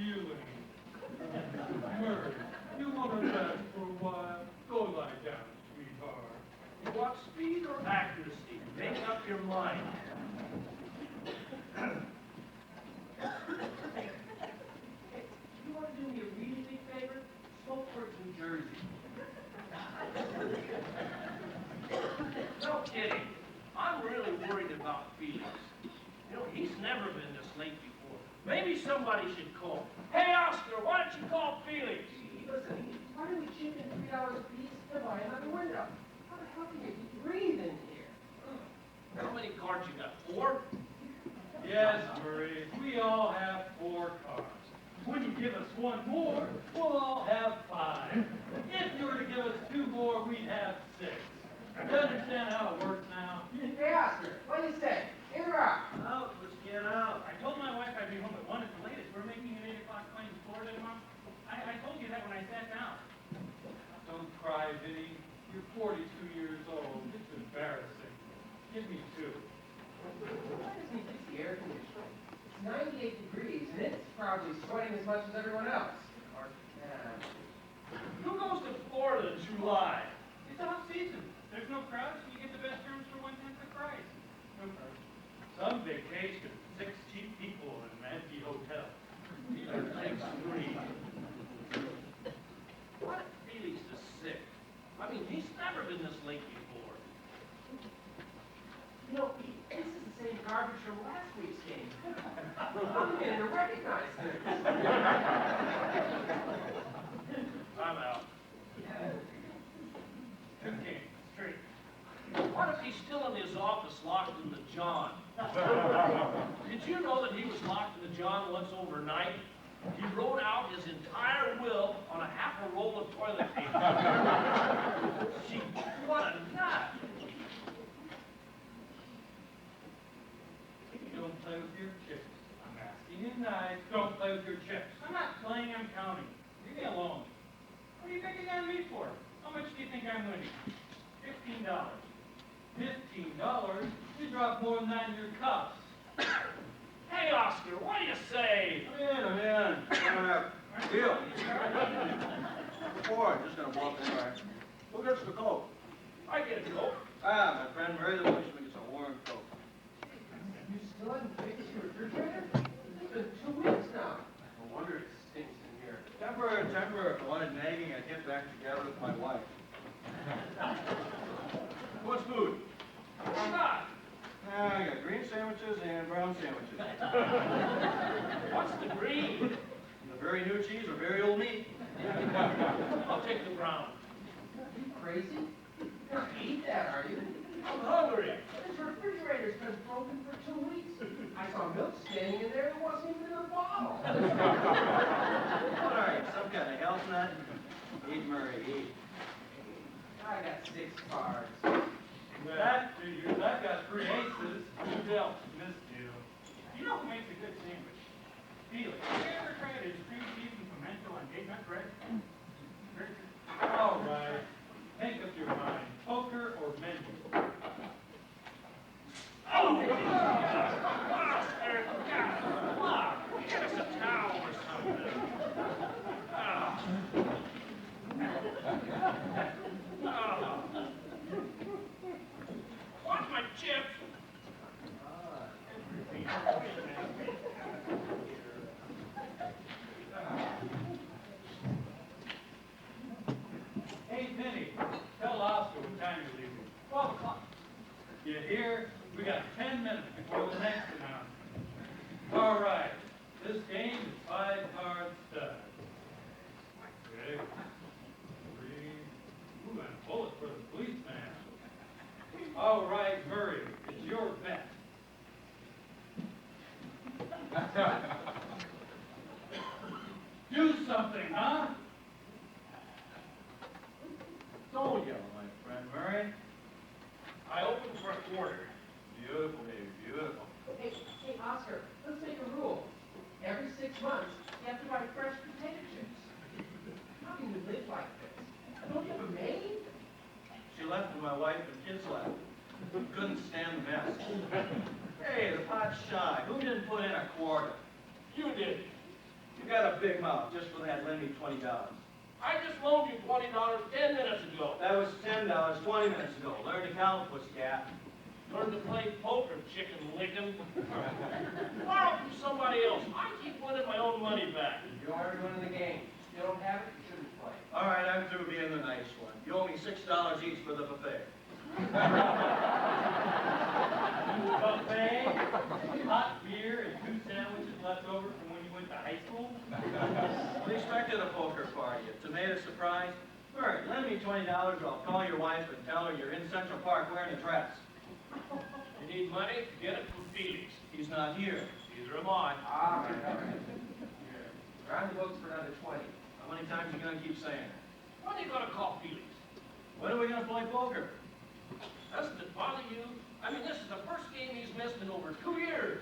feeling? Murray, you want to rest for a while? Go lie down, sweetheart. You want speed or accuracy? Make up your mind. Hey, you want to do me a really big favor? Smoke towards New Jersey. No kidding. I'm really worried about Felix. You know, he's never been this late before. Maybe somebody should call. Hey, Oscar, why don't you call Felix? Listen, why do we chip in $3 a piece to buy another window? How the hell can you breathe in here? How many cards you got? 4? Yes, Murray, we all have 4 cars. When you give us 1 more, we'll all have 5. If you were to give us 2 more, we'd have 6. You understand how it works now? Hey, Oscar, what do you say? In or out? Out, let's get out. I told my wife I'd be home at 1 at the latest. We're making an 8 o'clock plane to Florida tomorrow. I told you that when I sat down. Don't cry, Vinny. You're 42 years old. It's embarrassing. Give me 2. Why doesn't he fix the air conditioner? It's 98 degrees, and it's probably sweating as much as everyone else. Who goes to Florida in July? It's off season. There's no crowds, and you get the best rooms for 1/10 the price. No crowds. Some vacation, 6 cheap people in an empty hotel. Thanks, Green. What if Felix is sick? I mean, he's never been this late before. You know, this is the same garbage from last week's game. I'm beginning to recognize this. I'm out. 2 games, straight. What if he's still in his office locked in the John? Did you know that he was locked in the John once overnight? He wrote out his entire will on a half a roll of toilet paper. Gee, what a nut! Don't play with your chips. I'm asking you nice. Don't play with your chips. I'm not playing, I'm counting. Leave me alone. What are you picking on me for? How much do you think I'm winning? $15. $15? You dropped more than that in your cups. Hey, Oscar, what do you say? I'm in. Deal. Before, I'm just gonna walk in, all right? Who gets the Coke? I get a Coke. Ah, my friend Murray, the policeman gets a warm Coke. You still haven't fixed your refrigerator? It's been 2 weeks now. No wonder it stinks in here. Temper. If I wanted nagging, I'd get back together with my wife. What's food? Why not? I got green sandwiches and brown sandwiches. What's the green? The very new cheese or very old meat. I'll take the brown. Are you crazy? You don't eat that, are you? I'm hungry. This refrigerator's been broken for 2 weeks. I saw milk standing in there that wasn't even in a bottle. All right, some kind of health nut. Eat, Murray, eat. I got 6 cards. That figures. I've got 3 aces. Who dealt in this deal? You know who makes a good sandwich? Felix. Have you ever tried his cream cheese and pimento on hazelnut bread? Very good. All right. Make up your mind. Poker or menu? Oh! Oscar, come on. Get us a towel or something. Oh. Oh. Want my chips? Hey, Vinny, tell Oscar what time you're leaving. 12 o'clock. You hear? We got 10 minutes before the next announcement. All right. This game is 5 cards stud. Okay. 3. Ooh, and a bullet for the policeman. All right, Murray, it's your bet. Do something, huh? Don't yell, my friend Murray. I open for a quarter. Beautiful, baby, beautiful. Hey, Oscar, let's make a rule. Every 6 months, you have to buy fresh potato chips. How can you live like this? Don't you have a maid? She left when my wife and kids left. Couldn't stand the mess. Hey, the pot's shy. Who didn't put in a quarter? You did. You You got a big mouth. Just for that, lend me $20. I just loaned you $20 10 minutes ago. That was $10 20 minutes ago. Learn to count, pussycat. Learn to play poker, chicken licking. Borrow from somebody else. I keep winning my own money back. You're already winning the game. If you don't have it, you shouldn't play. All right, I'm through being the nice one. You owe me $6 each for the buffet. Buffet, hot beer, and 2 sandwiches left over from when you went to high school? We expected a poker party. A tomato surprise. Murray, lend me $20 or I'll call your wife and tell her you're in Central Park wearing a dress. You need money? Get it from Felix. He's not here. Neither am I. All right, all right. We're on the books for another 20. How many times are you gonna keep saying it? When are you gonna call Felix? When are we gonna play poker? Doesn't it bother you? I mean, this is the first game he's missed in over 2 years.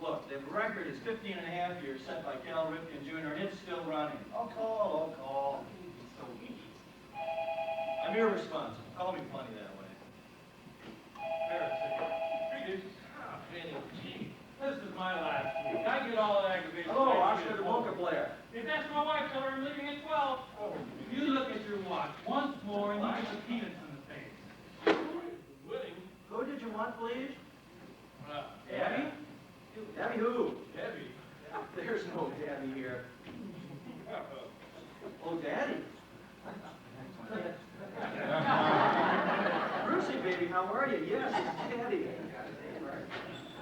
Look, the record is 15 and a half years set by Cal Ripken Jr. and it's still running. I'll call. So easy. I'm irresponsible. Call me funny that way. Parasitic. Ah, Benny, gee. This is my last week. I get all that aggravation. Hello, Oscar the poker player. If that's my wife, tell her I'm leaving at 12. If you look at your watch once more and you get the peanuts in the face. Winning? Who did you want, please? Debbie? Debbie who? Debbie. There's no Debbie here. Oh, Daddy. Brucey, baby, how are you? Yes, it's Daddy.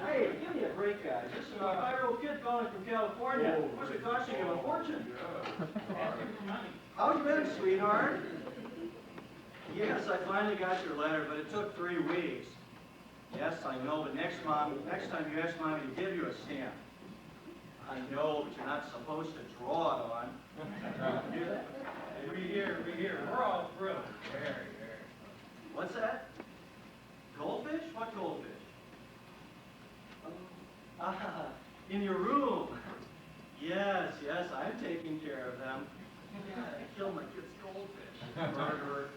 Hey, give me a break, guys. This is a 5-year-old kid calling from California. What's it costing him a fortune? Ask him for money. How you been, sweetheart? Yes, I finally got your letter, but it took 3 weeks. Yes, I know, but next time you ask Mommy to give you a stamp. I know, but you're not supposed to draw it on. Do that? We here. We're all through. What's that? Goldfish? What goldfish? Ah, in your room. Yes, I'm taking care of them. I killed my kid's goldfish. Murderer.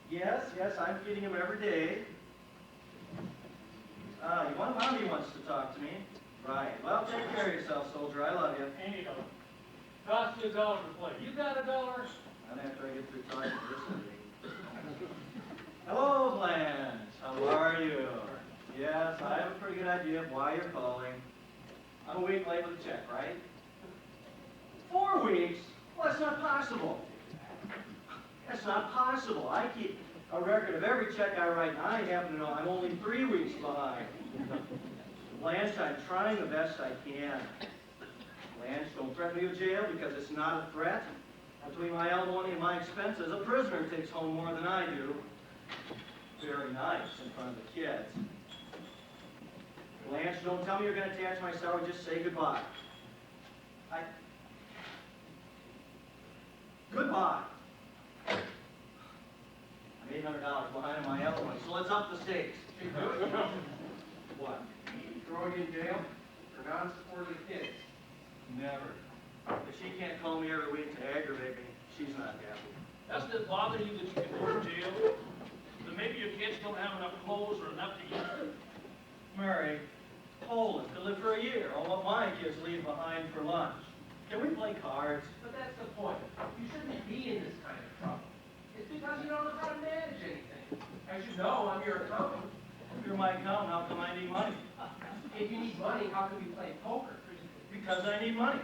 Yes, I'm feeding him every day. Mommy wants to talk to me. Right. Well, take care of yourself, soldier. I love you. Ain't it? Cost you $1 to play. You got $1? Not after I get through talking to this lady. Hello, Blanche. How are you? Yes, I have a pretty good idea of why you're calling. I'm a week late with a check, right? 4 weeks? Well, that's not possible. That's not possible. I keep a record of every check I write, and I happen to know I'm only 3 weeks behind. Blanche, I'm trying the best I can. Blanche, don't threaten me with jail because it's not a threat. Between my alimony and my expenses, a prisoner takes home more than I do. Very nice in front of the kids. Blanche, don't tell me you're going to attach my salary. Just say goodbye. Goodbye. I'm $800 behind on my alimony, so let's up the stakes. What? Throw you in jail for non-supportive kids. Never. If she can't call me every week to aggravate me, she's not happy. Doesn't it bother you that you can go to jail? That maybe your kids don't have enough clothes or enough to eat? Murray, Poland could live for a year on what my kids leave behind for lunch. Can we play cards? But that's the point. You shouldn't be in this kind of trouble. It's because you don't know how to manage anything. As you know, I'm your accountant. If you're my accountant, how come I need money? If you need money, how can we play poker? Because I need money.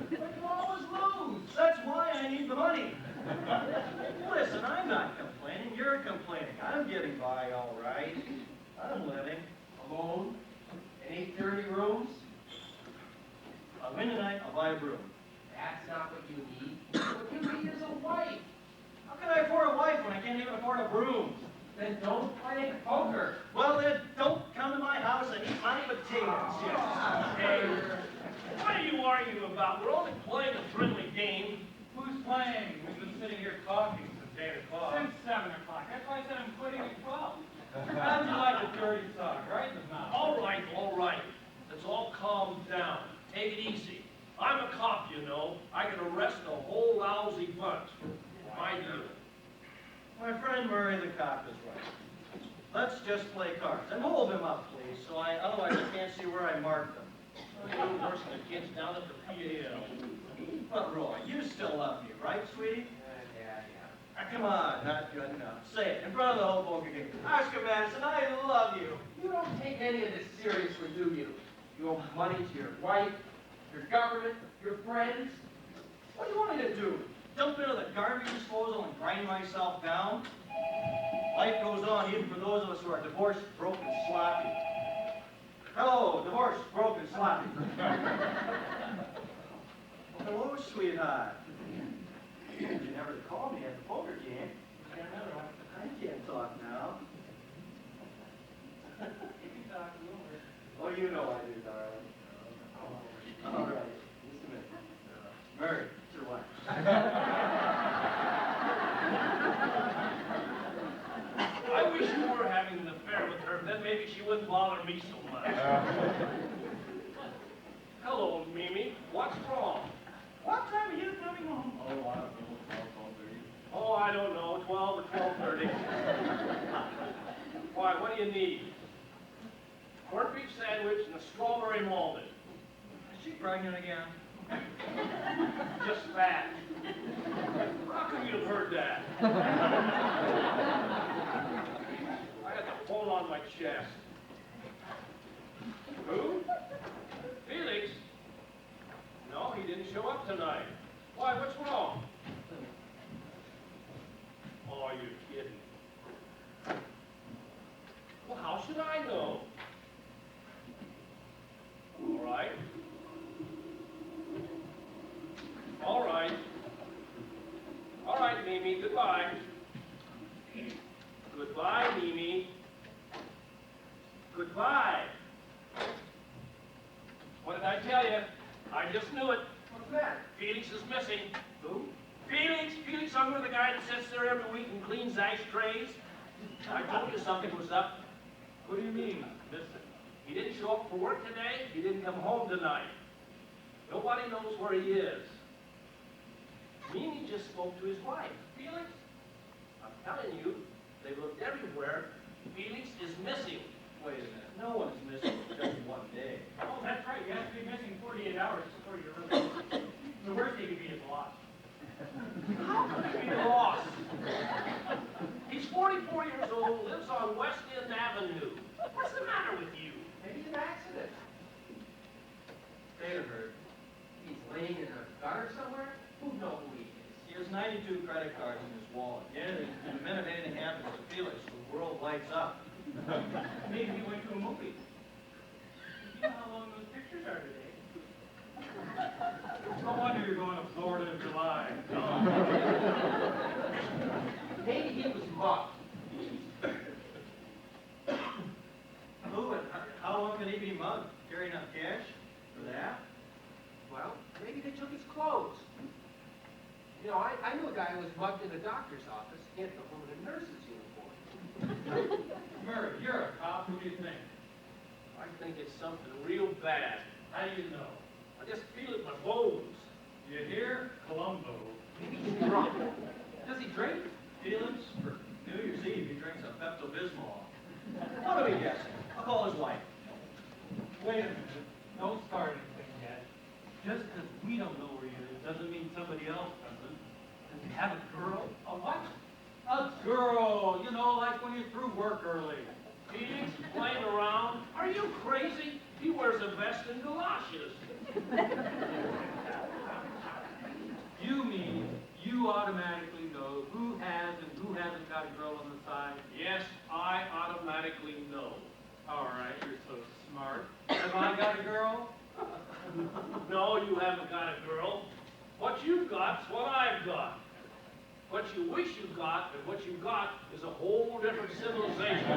But you always lose. That's why I need the money. Listen, I'm not complaining. You're complaining. I'm getting by all right. I'm living. Alone? In 830 rooms? I'll win tonight, I'll buy a broom. That's not what you need. What you need is a wife. How can I afford a wife when I can't even afford a broom? Then don't play poker. Well, then, don't come to my house and eat my potatoes. Hey, what are you arguing about? We're only playing a friendly game. Who's playing? We've been sitting here talking since 8 o'clock. Since 7 o'clock. That's why I said I'm quitting at 12. How'd you like a dirty sock, right in the mouth? All right. Let's all calm down. Take it easy. I'm a cop, you know. I can arrest a whole lousy bunch. My deal. My friend Murray the cop is right. Let's just play cards. And hold them up, please, otherwise I can't see where I marked them. You're worse than the kids down at the PAL. But Roy, you still love me, right, sweetie? Yeah. Come on, not good enough. Say it in front of the whole Boca game. Oscar Madison, I love you. You don't take any of this seriously, do you? You owe money to your wife, your government, your friends. What do you want me to do? Jump into the garbage disposal and grind myself down? Life goes on even for those of us who are divorced, broke, and sloppy. Hello, divorced, broke, and sloppy. Hello, sweetheart. You never called me at the poker game. Got another one. I can't talk now. You can talk a little bit. Oh, you know I do, darling. All right, just a minute. Mary, it's your wife. I wish you were having an affair with her, then maybe she wouldn't bother me so much. Hello, Mimi. What's wrong? What time are you coming home? Oh, I don't know, 12:30. Oh, I don't know, 12 or 12:30. Why, what do you need? Corned beef sandwich and a strawberry malted. Is she pregnant again? Just that. How could you have heard that? I had the phone on my chest. Who? Felix? No, he didn't show up tonight. Why, what's wrong? Oh, you're kidding. Well, how should I know? All right. All right. All right, Mimi, goodbye. Goodbye, Mimi. Goodbye. What did I tell you? I just knew it. What's that? Felix is missing. Who? Felix Unger, the guy that sits there every week and cleans ashtrays. I told you something was up. What do you mean, missing? He didn't show up for work today. He didn't come home tonight. Nobody knows where he is. Mimi just spoke to his wife. Felix? I'm telling you, they looked everywhere. Felix is missing. Wait a minute. No one's missing just one day. Oh, that's right, you have to be missing 48 hours before you're really missing. The worst he could be is lost. How could he be lost? He's 44 years old, lives on West End Avenue. What's the matter with you? Maybe an accident. They'd have heard. He's laying in a gutter somewhere? Who knows who he is? He has 92 credit cards in his wallet. Yeah, and the minute anything happens to Felix, the world lights up. Maybe he went to a movie. You know how long those pictures are today? No wonder you're going to Florida in July. Maybe he was mugged. Who and how long can he be mugged? Carrying enough cash for that? Well, maybe they took his clothes. You know, I knew a guy who was mugged in a doctor's office. He had to go home in a nurse's uniform. Murray, you're a cop. Who do you think? I think it's something real bad. How do you know? I just feel it in my bones. You hear? Columbo. Maybe he's drunk. Does he drink? Felix, for New Year's Eve, he drinks a Pepto-Bismol. What are we guessing? I'll call his wife. Wait a minute. Don't start anything yet. Just because we don't know where he is doesn't mean somebody else doesn't. Does he have a girl? A what? A girl. You know, like when you're through work early. Felix playing around? Are you crazy? He wears a vest and galoshes. You mean you automatically know who has and who hasn't got a girl on the side? Yes, I automatically know. All right, you're so smart. Have I got a girl? No, you haven't got a girl. What you've got's what I've got. What you wish you got and what you got is a whole different civilization.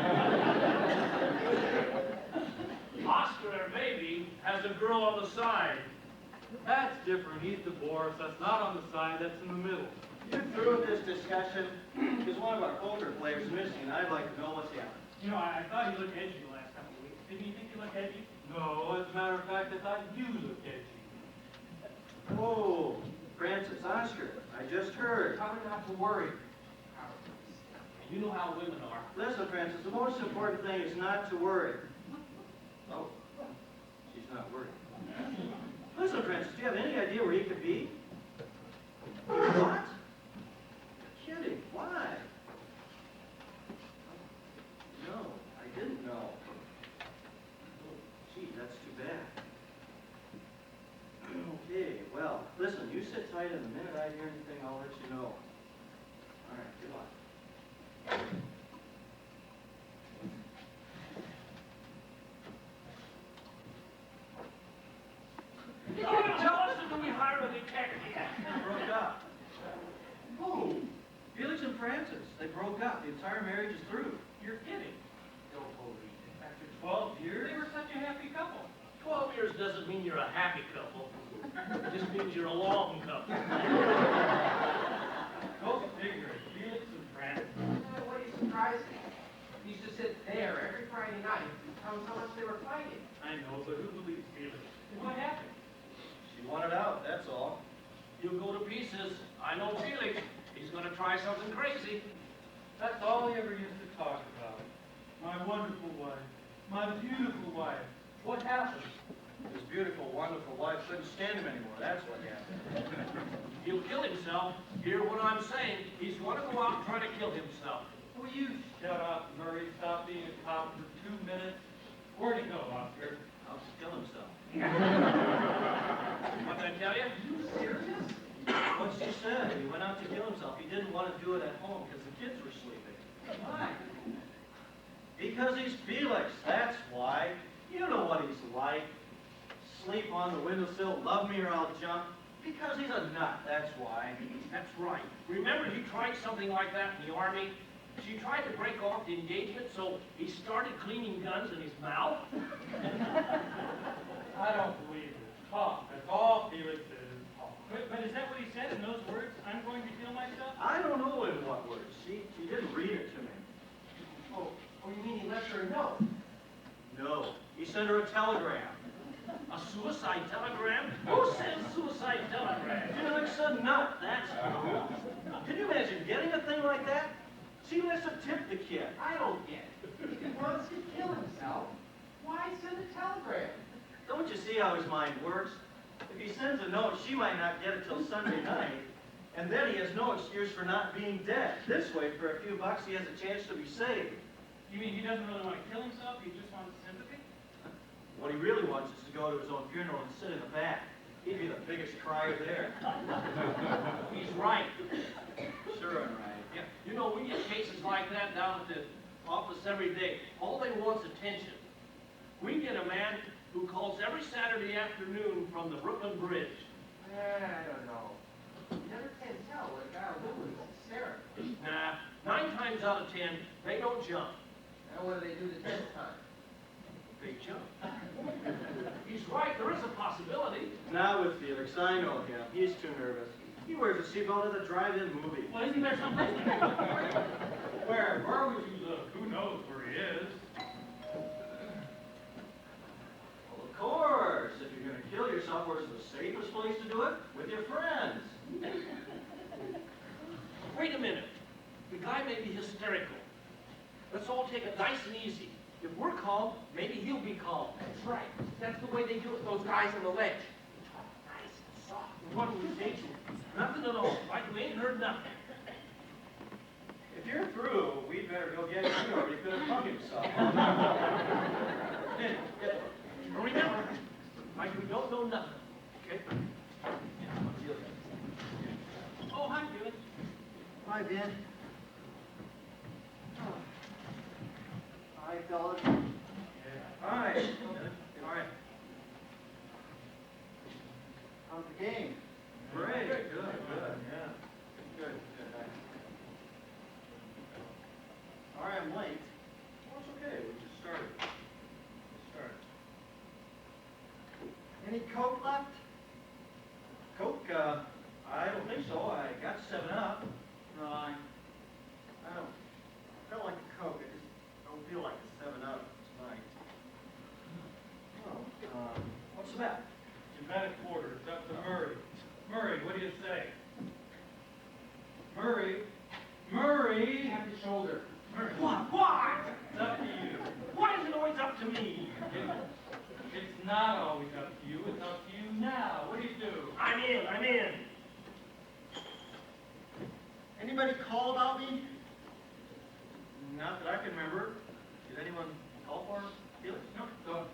Oscar, maybe, has a girl on the side. That's different. He's divorced. That's not on the side. That's in the middle. You through with this discussion? Because one of our poker players is missing, and I'd like to know what's happening. You know, I thought he looked edgy the last couple of weeks. Didn't you think he looked edgy? No, as a matter of fact, I thought you looked edgy. Oh, Francis, Oscar, I just heard. Tell her not to worry. You know how women are. Listen, Francis, the most important thing is not to worry. Oh, she's not worried. Listen, Francis, do you have any idea where he could be? What? You're kidding. Why? No, I didn't know. Oh, gee, that's too bad. Okay, well, listen, you sit tight, and the minute I hear anything, I'll let you know. All right, good luck. You didn't tell us, or do we hire a detective? They broke up. Who? Felix and Francis, they broke up. The entire marriage is through. You're kidding. Don't believe it. After 12 years? They were such a happy couple. 12 years doesn't mean you're a happy couple. It just means you're a long couple. Go figure it. Felix and Francis. What are you surprised? He used to sit there every Friday night and tell us how much they were fighting. I know, but who believes Felix? What happened? She wanted out, that's all. You'll go to pieces. I know Felix. He's going to try something crazy. That's all he ever used to talk about. My wonderful wife. My beautiful wife. What happened? His beautiful, wonderful wife couldn't stand him anymore. That's what happened. He'll kill himself. Hear what I'm saying. He's going to go out and try to kill himself. Will you shut up, Murray? Stop being a cop for 2 minutes. Where'd he go, Oscar? How to kill himself. What did I tell you? Are you serious? What she said, he went out to kill himself. He didn't want to do it at home because the kids were sleeping. Why? Because he's Felix, that's why. You know what he's like. Sleep on the windowsill, love me or I'll jump. Because he's a nut, that's why. That's right. Remember he tried something like that in the Army? She tried to break off the engagement, so he started cleaning guns in his mouth. I don't believe it. Talk. That's all Felix is. Talk. But is that what he said in those words? I'm going to kill myself? I don't know in what words. She didn't read it to me. Oh, you mean he left her a note? No. He sent her a telegram. A suicide telegram? Who sends suicide telegrams? Felix a nut, that's who. Can you imagine getting a thing like that? She must have tipped the kid. I don't get it. If he wants to kill himself, why send a telegram? Don't you see how his mind works? If he sends a note, she might not get it till Sunday night, and then he has no excuse for not being dead. This way, for a few bucks, he has a chance to be saved. You mean he doesn't really want to kill himself? He just wants sympathy? What he really wants is to go to his own funeral and sit in the back. He'd be the biggest crier there. He's right. Sure I'm right. Yeah. You know, we get cases like that down at the office every day. All they want's attention. We get a man who calls every Saturday afternoon from the Brooklyn Bridge. I don't know. You never can tell what a guy will do when he's hysterical. Nah, 9 times out of 10, they don't jump. Now what do they do the 10th time? They jump. He's right, there is a possibility. Not with Felix. I know him. He's too nervous. He wears a seatbelt at a drive-in movie. Well, isn't there something? Where would you look? Who knows where he is? Well, of course. If you're going to kill yourself, where's the safest place to do it? With your friends. Wait a minute. The guy may be hysterical. Let's all take it nice and easy. If we're calm, maybe he'll be calm. That's right. That's the way they do it, those guys on the ledge. Talk nice and soft. What do we say to him? Nothing at all. Like we ain't heard nothing. If you're through, we'd better go get him. He already could have hung himself. Remember, like we don't know nothing. Okay? Oh, hi, Felix. Hi, Ben. Hi, fellas. Hi. All right. How's the game? Great. Good. Yeah. Good. Sorry I'm late. Well, it's okay. We just started. Any Coke left? Coke? I don't think so. I got 7-Up. No, I don't like a Coke. I just don't feel like a 7-Up tonight. Well, what's the bet? You bet a quarter. It's up to Murray. Murray, what do you say? Murray? Tap your shoulder. Murray. Why? It's up to you. Why is it always up to me? It's not always up to you. It's up to you now. Felix, I'm in. Anybody call about me? Not that I can remember. Did anyone call for Felix? No,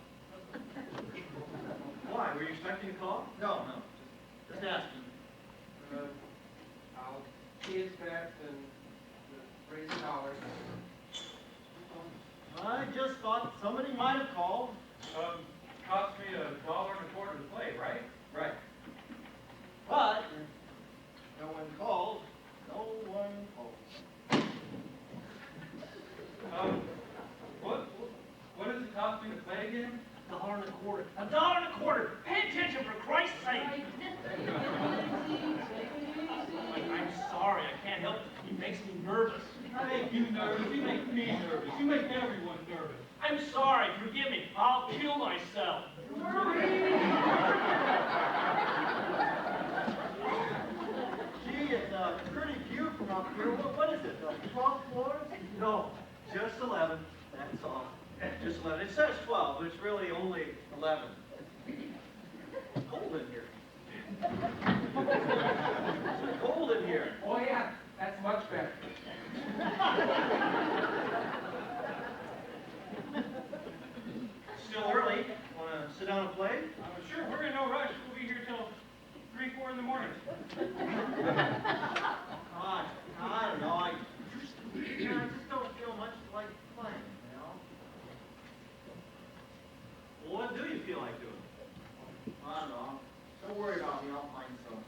Why? Were you expecting a call? No. Just asking. I'll see his bets and raise $1. I just thought somebody might have called. cost me $1.25 to play, right? Right. But no one called. No one called. What does it cost me to play again? $1.25. $1.25. Pay attention, for Christ's sake. I'm sorry, I can't help it. He makes me nervous. I make you nervous. You make me nervous. You make everyone nervous. I'm sorry, forgive me. I'll kill myself. Gee, it's a pretty view from up here. What is it, 12 floors? No, just 11. That's all. Just 11. It says 12, but it's really only 11. It's cold in here. It's cold in here. Oh yeah, that's much better. Still early. Want to sit down and play? Sure, we're in no rush. We'll be here till 3, 4 in the morning. God, I don't know. I just don't feel much like playing, you know? Well, what do you feel like doing? I don't know. Don't worry about me. I'll find something.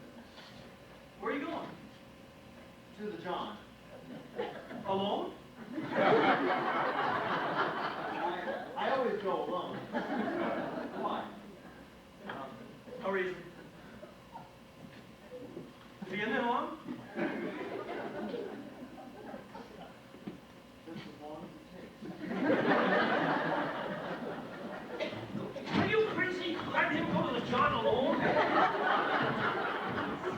Where are you going? To the John. Alone? I always go alone. Why? No reason. Is he in there long? Just as long as it takes. Are you crazy? Let him go to the John alone?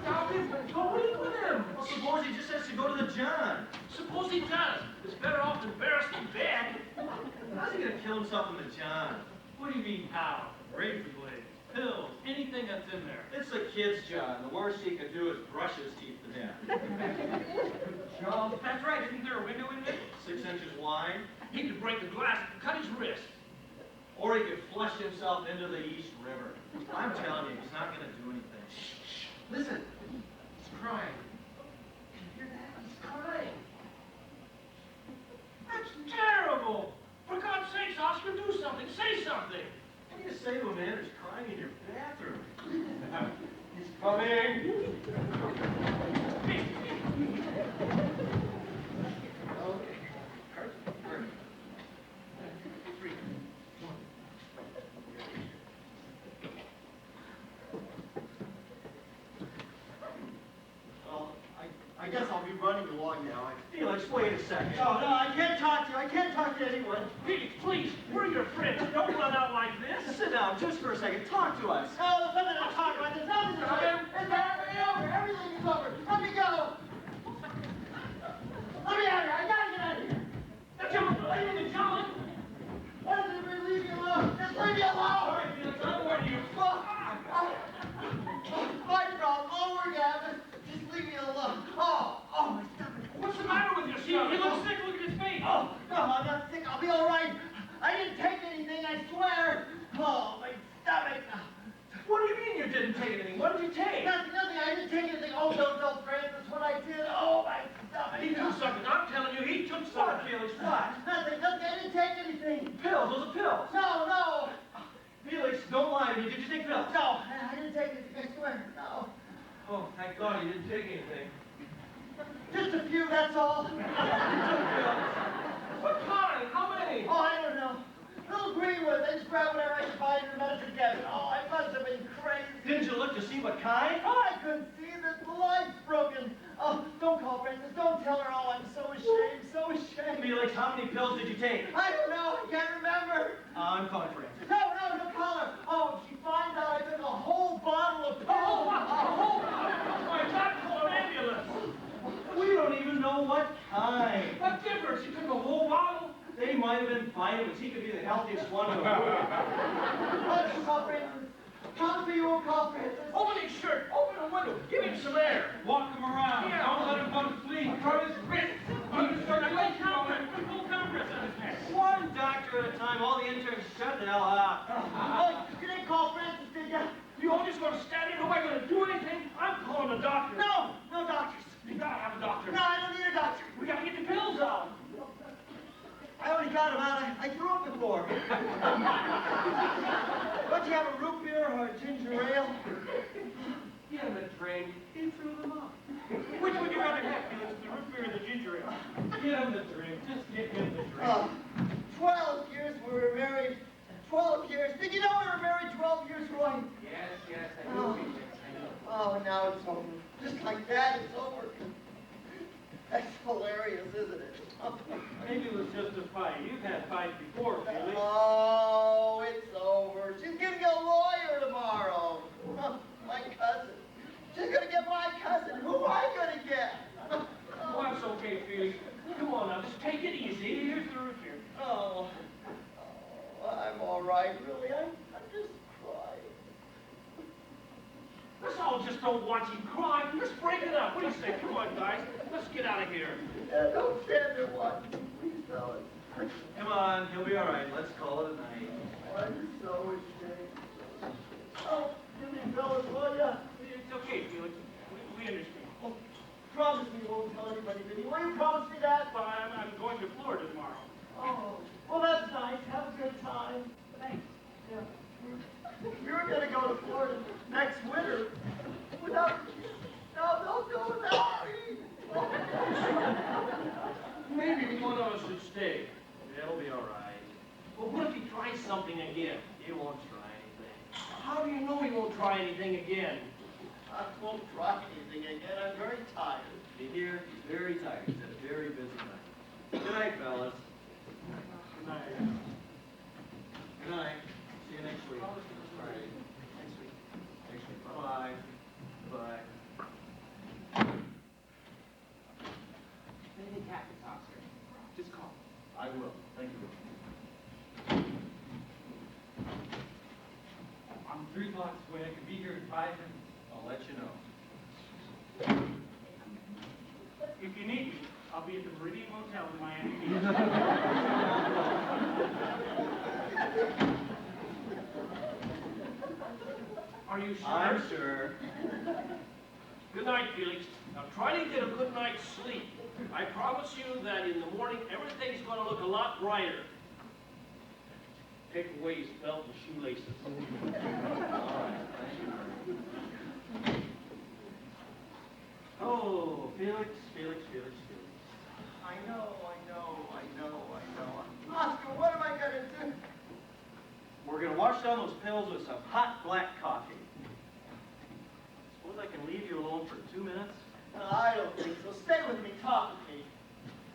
Stop him, go in with him. Well, suppose he just has to go to the John. Suppose he does. It's better off embarrassed in bed. How's he gonna kill himself in the John? What do you mean, how? Razor blades, pills, anything that's in there. It's a kid's John. The worst he could do is brush his teeth to death. John, that's right. Isn't there a window in there? 6 inches wide. He could break the glass and cut his wrist. Or he could flush himself into the East River. I'm telling you, he's not gonna do anything. Listen, he's crying. Can you hear that? He's crying. That's terrible. For God's sakes, Oscar, do something. Say something. What do you say to a man who's crying in your bathroom? He's coming. Okay. Hurry. Well, I guess I'll be running along now. Felix, wait a second. Oh, no, I can't talk to you. I can't talk to anyone. Felix, please, we're your friends. Don't run out like this. Sit down just for a second. Talk to us. No, there's nothing to talk about. There's nothing to talk about. It's already over. Everything is over. Let me go. Let me out of here. I gotta get out of here. The John, wait a minute, John. Why doesn't everybody leave me alone? Just leave me alone. All right, Felix, I'll warn you. My problem. All we're gathered. Just leave me alone. Oh, my stomach. What's the matter with your stomach? He looks sick. Look at his face. Oh, no, I'm not sick. I'll be all right. I didn't take anything, I swear. Oh, my stomach. What do you mean you didn't take anything? What did you take? Nothing. I didn't take anything. Oh, don't, Francis. That's what I did. Oh, my stomach. He took something. I'm telling you, he took What, something. Felix? What? Nothing. I didn't take anything. Pills. Those are pills. No. Felix, don't lie to me. Did you take pills? No, I didn't take anything. I swear. No. Oh, thank God you didn't take anything. Just a few, that's all. What kind? How many? Oh, I don't know. Little green ones. I just grabbed whatever I could find and messed together. Oh, I must have been crazy. Didn't you look to see what kind? Oh, I couldn't see. The light's broken. Oh, don't call Francis. Don't tell her. Oh, I'm so ashamed. So ashamed. Felix, how many pills did you take? I don't know. I can't remember. I'm calling Francis. No, call her. Oh, if she finds out I took a whole bottle of pills. Oh, my God, call an ambulance. We don't even know what kind. What difference? You took a whole bottle? They might have been vitamins. He could be the healthiest one of them. Why don't you call Francis? Promise me you won't call Francis. Open his shirt. Open the a doctor. No, no doctors. You gotta have a doctor. No, I don't need a doctor. We gotta get the pills out. I already got them out. I threw up before. Don't you have a root beer or a ginger ale? Get him a drink. He threw them up. Which would you rather have, Felix, the root beer or the ginger ale? Get him the drink, just get him the drink. 12 years we were married. 12 years. Did you know we were married 12 years, Roy? Yes, I Oh. do, Felix, I know. Oh, now it's over. Just like that, it's over. That's hilarious, isn't it? Maybe it was just a fight. You've had fights before, Felix. Oh, it's over. She's getting a lawyer tomorrow. My cousin. She's gonna get my cousin. Who am I gonna get? Oh, that's okay, Felix. Come on now, just take it easy. Here's the root beer. Oh, I'm all right, really. I'm just crying. Let's all just don't watch him cry. Let's break it up. What do you say? Come on, guys. Let's get out of here. Yeah, don't stand there watching me, please, fellas. Come on, he'll be all right. Let's call it a night. I'm so ashamed. Oh, give me fellas, will ya? It's okay, Felix. We understand. Oh, promise me you won't tell anybody, Vinny. Will you promise me that? But I'm going to Florida tomorrow. Oh, well, that's nice. Have a good time. Thanks. Yeah. We were gonna go to Florida next winter without you. Now they'll go without me. Maybe one of us should stay. It'll be all right. But what if he tries something again? He won't try anything. How do you know he won't try anything again? I won't try anything again. I'm very tired. Be here, he's very tired. He's had a very busy night. Good night, fellas. Good night. Good night. See you next week. Friday. Next week. Next week. Bye-bye. Bye. Anything happens, Oscar, just call. I will. Thank you. I'm 3 blocks away. I could be here in 5 minutes. I'll let you know. If you need me, I'll be at the Meridian Motel in Miami Beach. Are you sure? I'm sure. Good night, Felix. Now try to get a good night's sleep. I promise you that in the morning, everything's going to look a lot brighter. Take away his belt and shoelaces. All right. Thank you. Oh, Felix, Felix, Felix, Felix. I know. Oscar, what am I gonna do? We're gonna wash down those pills with some hot black coffee. Suppose I can leave you alone for 2 minutes? I don't think so. Stay with me. Talk with me.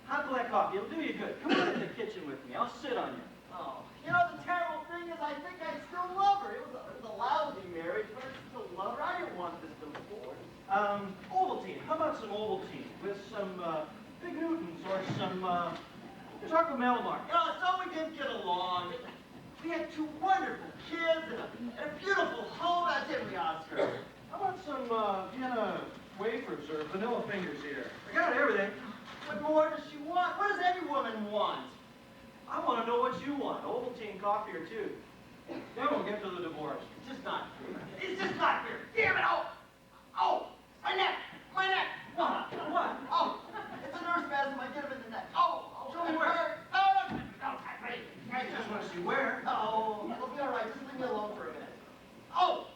Hot black coffee, it'll do you good. Come on in the kitchen with me. I'll sit on you. Oh, you know, the terrible thing is I think I still love her. It was a lousy marriage, but I still love her. I didn't want this divorce. Ovaltine. How about some Ovaltine with some Big Newtons or some chocolate Malamar? You know, so we didn't get along. We had 2 wonderful kids and a beautiful home. That's it, we, Oscar. How about some Vienna wafers or vanilla fingers here? I got everything. What more does she want? What does every woman want? I want to know what you want. Ovaltine coffee or 2. Then we'll get to the divorce. It's just not fair. It's just not fair. Damn it! Oh! My neck! My neck! What? What? Oh! It's a nerve spasm. I get him in the neck. Oh! Show me it where. hurts. Oh! I just want to see where. Oh! It'll be all right. Just leave me alone for a minute. Oh!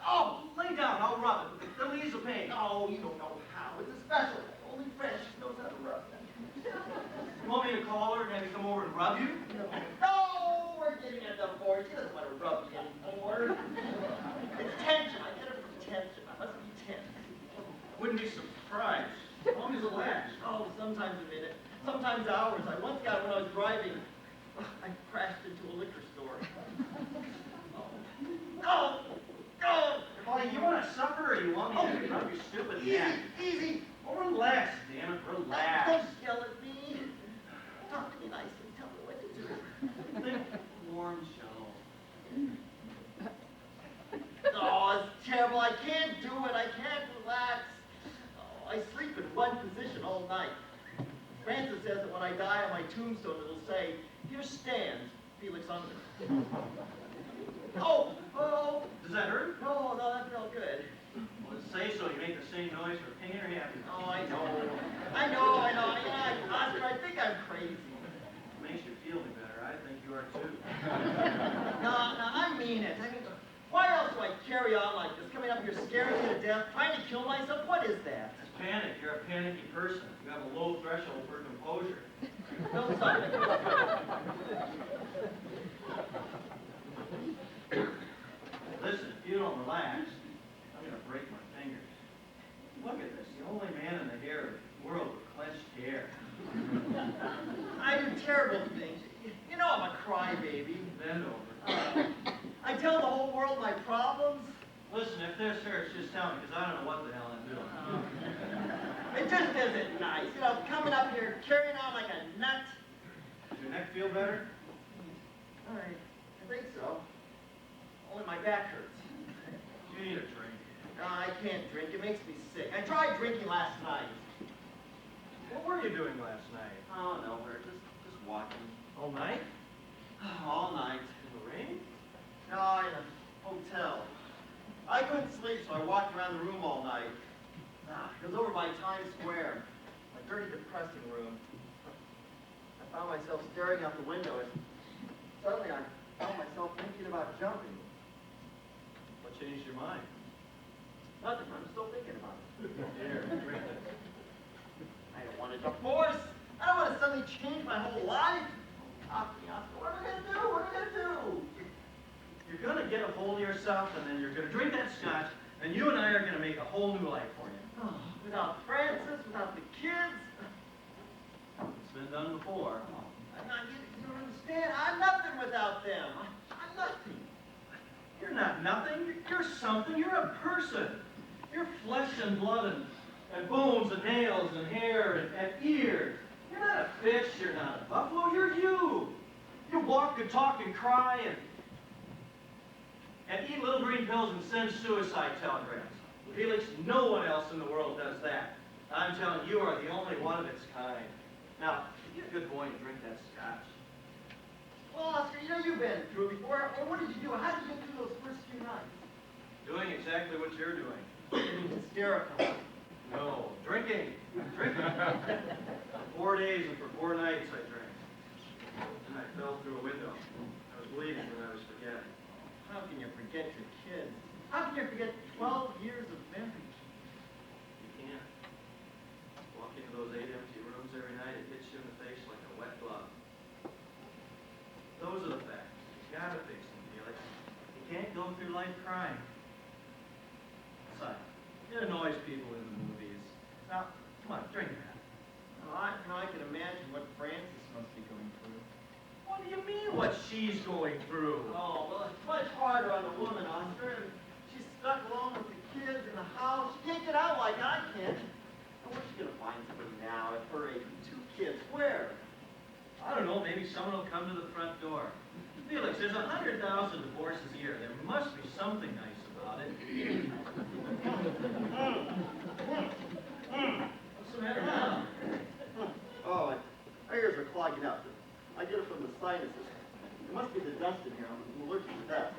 Oh! Lay down. I'll rub it. It'll ease the pain. Oh, you don't know how. It's a special. Only French knows how to rub. You want me to call her and have you come over and rub you? No, we're getting a divorce. She doesn't want to rub me anymore. It's tension. I get it from tension. I must be tense. Wouldn't be surprised. How long does it last? Oh, sometimes a minute, sometimes hours. I once got when I was driving. I crashed into a liquor store. Oh! Oh! Buddy, you want to suffer or you want me to rub your stupid neck? Easy! Oh, relax, damn it, relax. Don't yell at me. Talk to me nicely. Tell me what to do. Think warm show. Oh, it's terrible. I can't do it. I can't relax. Oh, I sleep in one position all night. Francis says that when I die on my tombstone, it'll say, "Here stands Felix Unger." Oh! Does that hurt? No, that felt good. Well, say so. You make the same any noise or pain or happiness. Oh, I know. Oscar, I think I'm crazy. It makes you feel any better. I think you are too. No, I mean it. I mean, why else do I carry on like this? Coming up here scaring me to death, trying to kill myself? What is that? It's panic. You're a panicky person. You have a low threshold for composure. Don't stop it. Listen, if you don't relax, I'm going to break my fingers. Look at this. The only man in the world with clenched hair. I do terrible things. You know I'm a crybaby. Bend over. I tell the whole world my problems. Listen, if this hurts, just tell me, because I don't know what the hell I'm doing. It just isn't nice. You know, coming up here, carrying on like a nut. Does your neck feel better? I think so. Only my back hurts. You need a drink. No, I can't drink. It makes me sick. I tried drinking last night. What were you doing last night? Oh, nowhere. Just walking. All night? All night. In the rain? No, in a hotel. I couldn't sleep, so I walked around the room all night. It was over by Times Square, a dirty, depressing room. I found myself staring out the window, and suddenly I found myself thinking about jumping. What changed your mind? Nothing. I'm still thinking about it. Here, drink this. I don't want to divorce. I don't want to suddenly change my whole life. Oscar, what am I going to do? What am I going to do? You're going to get a hold of yourself, and then you're going to drink that scotch, and you and I are going to make a whole new life for you. Without Francis, without the kids. It's been done before. You don't understand. I'm nothing without them. I'm nothing. You're not nothing. You're something. You're a person. You're flesh and blood and bones and nails and hair and ears. You're not a fish. You're not a buffalo. You're you. You walk and talk and cry and eat little green pills and send suicide telegrams. Felix, no one else in the world does that. I'm telling you, you are the only one of its kind. Now, be a good boy and drink that scotch. Well, Oscar, you know you've been through it before. What did you do? How did you get through those first few nights? Doing exactly what you're doing. Hysterical. No, drinking. Drinking. For 4 days and for 4 nights I drank. And I fell through a window. I was bleeding when I was forgetting. How can you forget your kids? How can you forget 12 years of marriage? You can't. Walk into those 8 empty rooms every night, it hits you in the face like a wet glove. Those are the facts. You gotta fix them, Felix. You can't go through life crying. Besides, it annoys people in the movies. Now, come on, drink that. Well, I can imagine what Francis must be going through. What do you mean what she's going through? Oh, well, it's much harder on the woman, Oscar. She's stuck alone with the kids in the house. She can't get out like I can. And where's she going to find somebody now at her age with 2 kids? Where? I don't know, maybe someone will come to the front door. Felix, there's 100,000 divorces a year. There must be something nice about it. What's the matter now? Oh, my ears are clogging up. I get it from the sinuses. It must be the dust in here. I'm allergic to dust.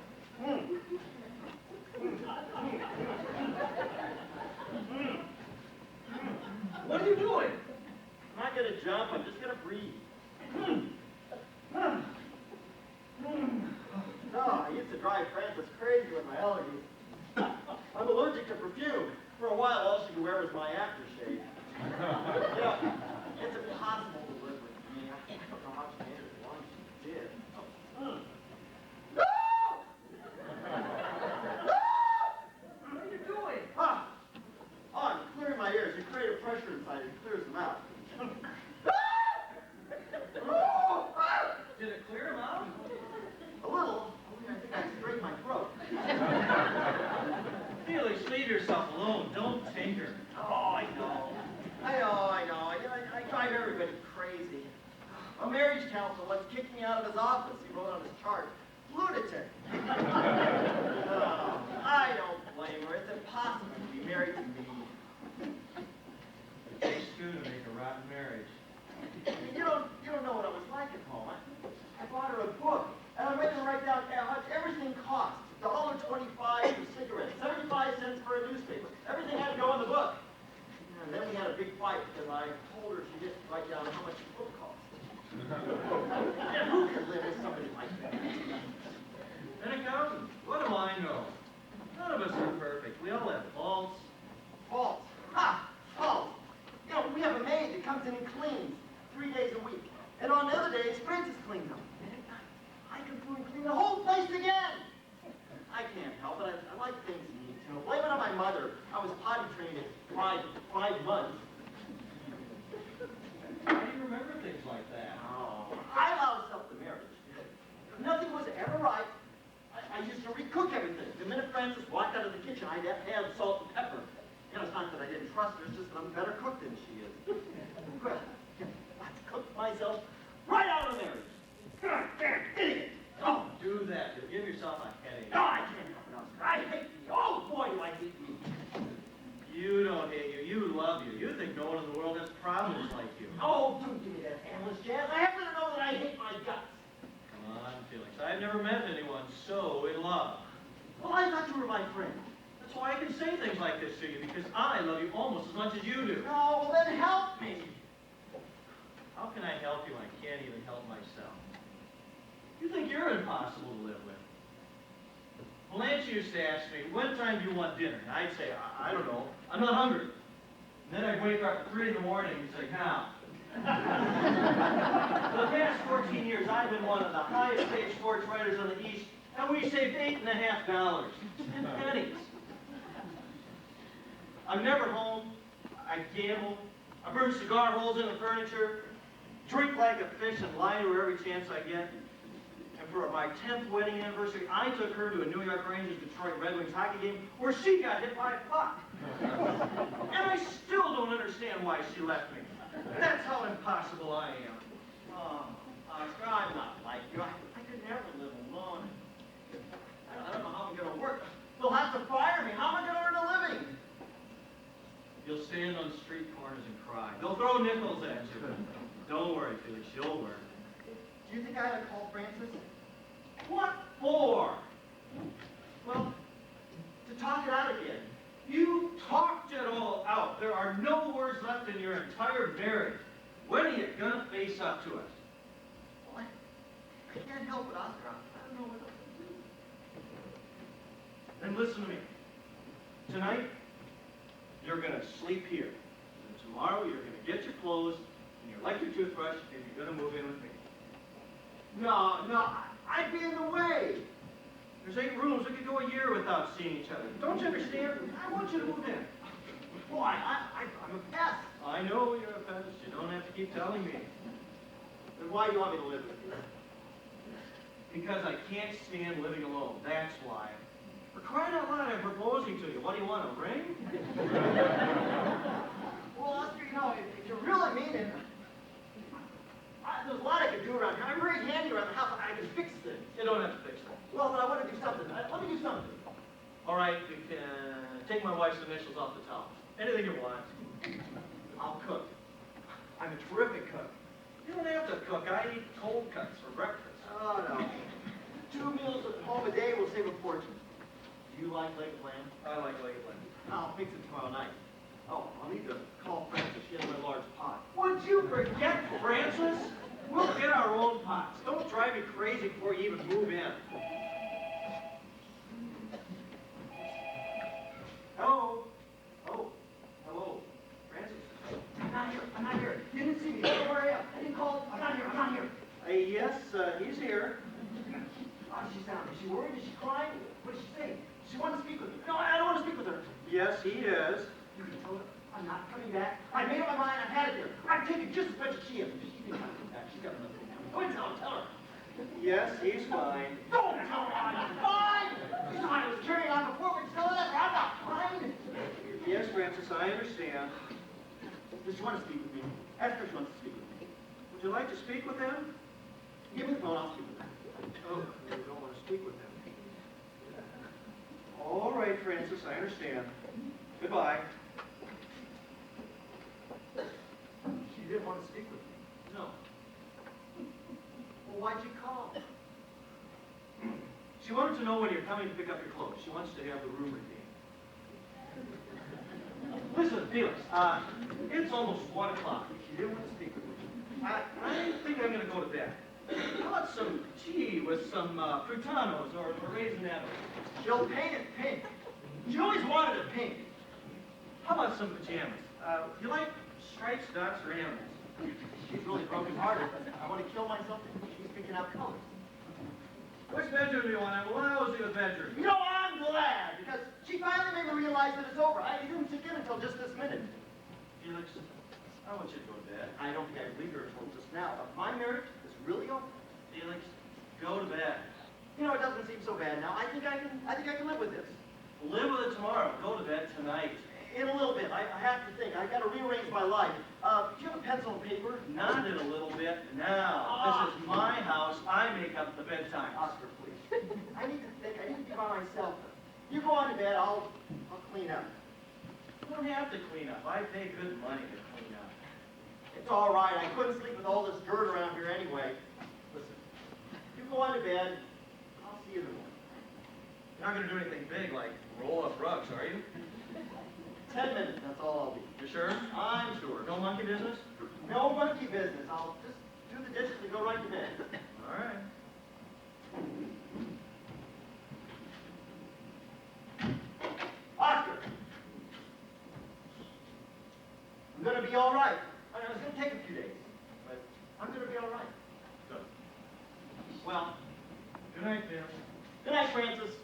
What are you doing? I'm not going to jump. I'm just going to breathe. No, I used to drive Francis crazy with my allergies. I'm allergic to perfume. For a while, all she could wear was my aftershave. You know, it's impossible to live with me. I don't know how she made it as long as she did. No! No! What are you doing? Oh, I'm clearing my ears. You create a pressure inside. It clears them out. Did it clear him out? A little. I think I strained my throat. Felix, leave yourself alone. Don't tinker. Oh, I know. I drive everybody crazy. A marriage counselor once kicked me out of his office. He wrote on his chart, lunatic. Oh, I don't blame her. It's impossible to be married to me. It takes two to make a rotten marriage. You don't know what it was like at home. I bought her a book, and I made her write down how much everything cost. $1.25 for cigarettes, 75 cents for a newspaper. Everything had to go in the book. big fight because I told her she didn't write down how much the book cost. And who could live with somebody like that? An accountant, what do I know? None of us are perfect. We all have faults. Fault. Ha! Fault. You know, we have a maid that comes in and cleans 3 days a week. And on other days, Francis cleans them. And at night, I come through and clean the whole place again. I can't help it. I like things neat. You know, blame it on my mother. I was potty trained at five months. How do you remember things like that? Oh, I allowed stuff to marriage. Nothing was ever right. I used to recook everything. The minute Frances walked out of the kitchen, I'd have to have salt and pepper. You know, it's not that I didn't trust her, it's just that I'm a better cook than she is. Well, I've cooked myself right out of marriage. God damn idiot! Don't do that. You'll give yourself a headache. No, I can't help it, Oscar. I hate me. Oh, boy, do I hate me. You don't hate you. You love you. You think no one in the world has problems like you. Oh, don't give me that analyst jazz. I happen to know that I hate my guts. Come on, Felix. I've never met anyone so in love. Well, I thought you were my friend. That's why I can say things like this to you, because I love you almost as much as you do. No, well, then help me. How can I help you when I can't even help myself? You think you're impossible to live with. Blanche used to ask me, when time do you want dinner? And I'd say, I don't know, I'm not hungry. And then I'd wake her up at 3 in the morning and say, now. For the past 14 years, I've been one of the highest paid sports writers on the East, and we saved $8.50 in pennies. I'm never home. I gamble. I burn cigar holes in the furniture, drink like a fish, and lie to her every chance I get. And for my 10th wedding anniversary, I took her to a New York Rangers Detroit Red Wings hockey game where she got hit by a puck. And I still don't understand why she left me. That's how impossible I am. Oh, Oscar, I'm not like you. I could never live alone. I don't know how I'm going to work. They'll have to fire me. How am I going to earn a living? You'll stand on street corners and cry. They'll throw nickels at you. Don't worry, Felix, you'll learn. Do you think I ought to call Francis? What for? Well, to talk it out again. You talked it all out. There are no words left in your entire marriage. When are you gonna face up to us? Well, I can't help it, Oscar. I don't know what else to do. Then listen to me. Tonight, you're gonna sleep here. And tomorrow, you're gonna get your clothes and your electric toothbrush, and you're gonna move in with me. No, I'd be in the way. There's 8 rooms. We could go a year without seeing each other. Don't you understand? I want you to move in. Why? I'm a pest. I know you're a pest. You don't have to keep telling me. Then why do you want me to live with you? Because I can't stand living alone. That's why. For crying out loud, I'm proposing to you. What do you want, a ring? Well, Oscar, you know, if you really mean it, there's a lot I could do around here. I'm very handy around the house. I can fix things. You don't have to fix them. Well, but I want to do something. Let me do something. All right, you can take my wife's initials off the towel. Anything you want. I'll cook. I'm a terrific cook. You don't have to cook. I eat cold cuts for breakfast. Oh, no. 2 meals at home a day will save a fortune. Do you like leg of lamb? I like legged lamb. I'll fix it tomorrow night. Oh, I'll need to call Frances. She has my large pot. Would you forget, Francis? We'll get our own pots. Don't drive me crazy before you even move in. Hello? Oh, hello. Francis? I'm not here. You didn't see me. Don't worry. I didn't call. I'm not here. Yes, he's here. How does she sound? Is she worried? Is she crying? What does she say? She wants to speak with me. No, I don't want to speak with her. Yes, he is. You can tell her I'm not coming back. I made up my mind. I've had it there. I'm taking just as much as she is. She thinks I'm coming back. She's got nothing to tell me. Go ahead and tell her. Yes, he's fine. Don't tell her I'm fine. You saw I was carrying on before. We're still in it. I'm not fine. Yes, Francis, I understand. Does she want to speak with me? Ask her if she wants to speak with me. Would you like to speak with him? Give me the phone. I'll speak with her. Oh, you don't want to speak with him. All right, Francis, I understand. Goodbye. She didn't want to speak with me. No. Well, why'd you call? She wanted to know when you're coming to pick up your clothes. She wants to have the room redeemed. Listen, Felix, it's almost 1 o'clock. You didn't want to speak with me. I think I'm gonna go to bed. How about some tea with some frutanos or raisinettos? She'll paint it pink. She always wanted it pink. How about some pajamas? You like stripes, dots, or animals? She's really broken-hearted. I want to kill myself. She's picking out colors. Which bedroom do you want? Well, I always leave a bedroom. You know, I'm glad, because she finally made me realize that it's over. I didn't sink in until just this minute. Felix, I want you to go to bed. I don't think I believe her until just now. My marriage is really over. Felix, go to bed. You know, it doesn't seem so bad now. I think I can live with this. Live with it tomorrow. Go to bed tonight. In a little bit. I have to think. I've got to rearrange my life. Do you have a pencil and paper? Not in a little bit. Now. This is my house. I make up the bedtime. Oscar, please. I need to think. I need to be by myself. You go on to bed. I'll clean up. You don't have to clean up. I pay good money to clean up. It's all right. I couldn't sleep with all this dirt around here anyway. Listen, you go on to bed. I'll see you in the morning. You're not going to do anything big like roll up rugs, are you? 10 minutes, that's all I'll be. You sure? I'm sure. No monkey business? No monkey business. I'll just do the dishes and go right to bed. All right. Oscar! I'm gonna be all right. I know it's gonna take a few days, but I'm gonna be all right. Good. Well, good night, Bill. Good night, Francis.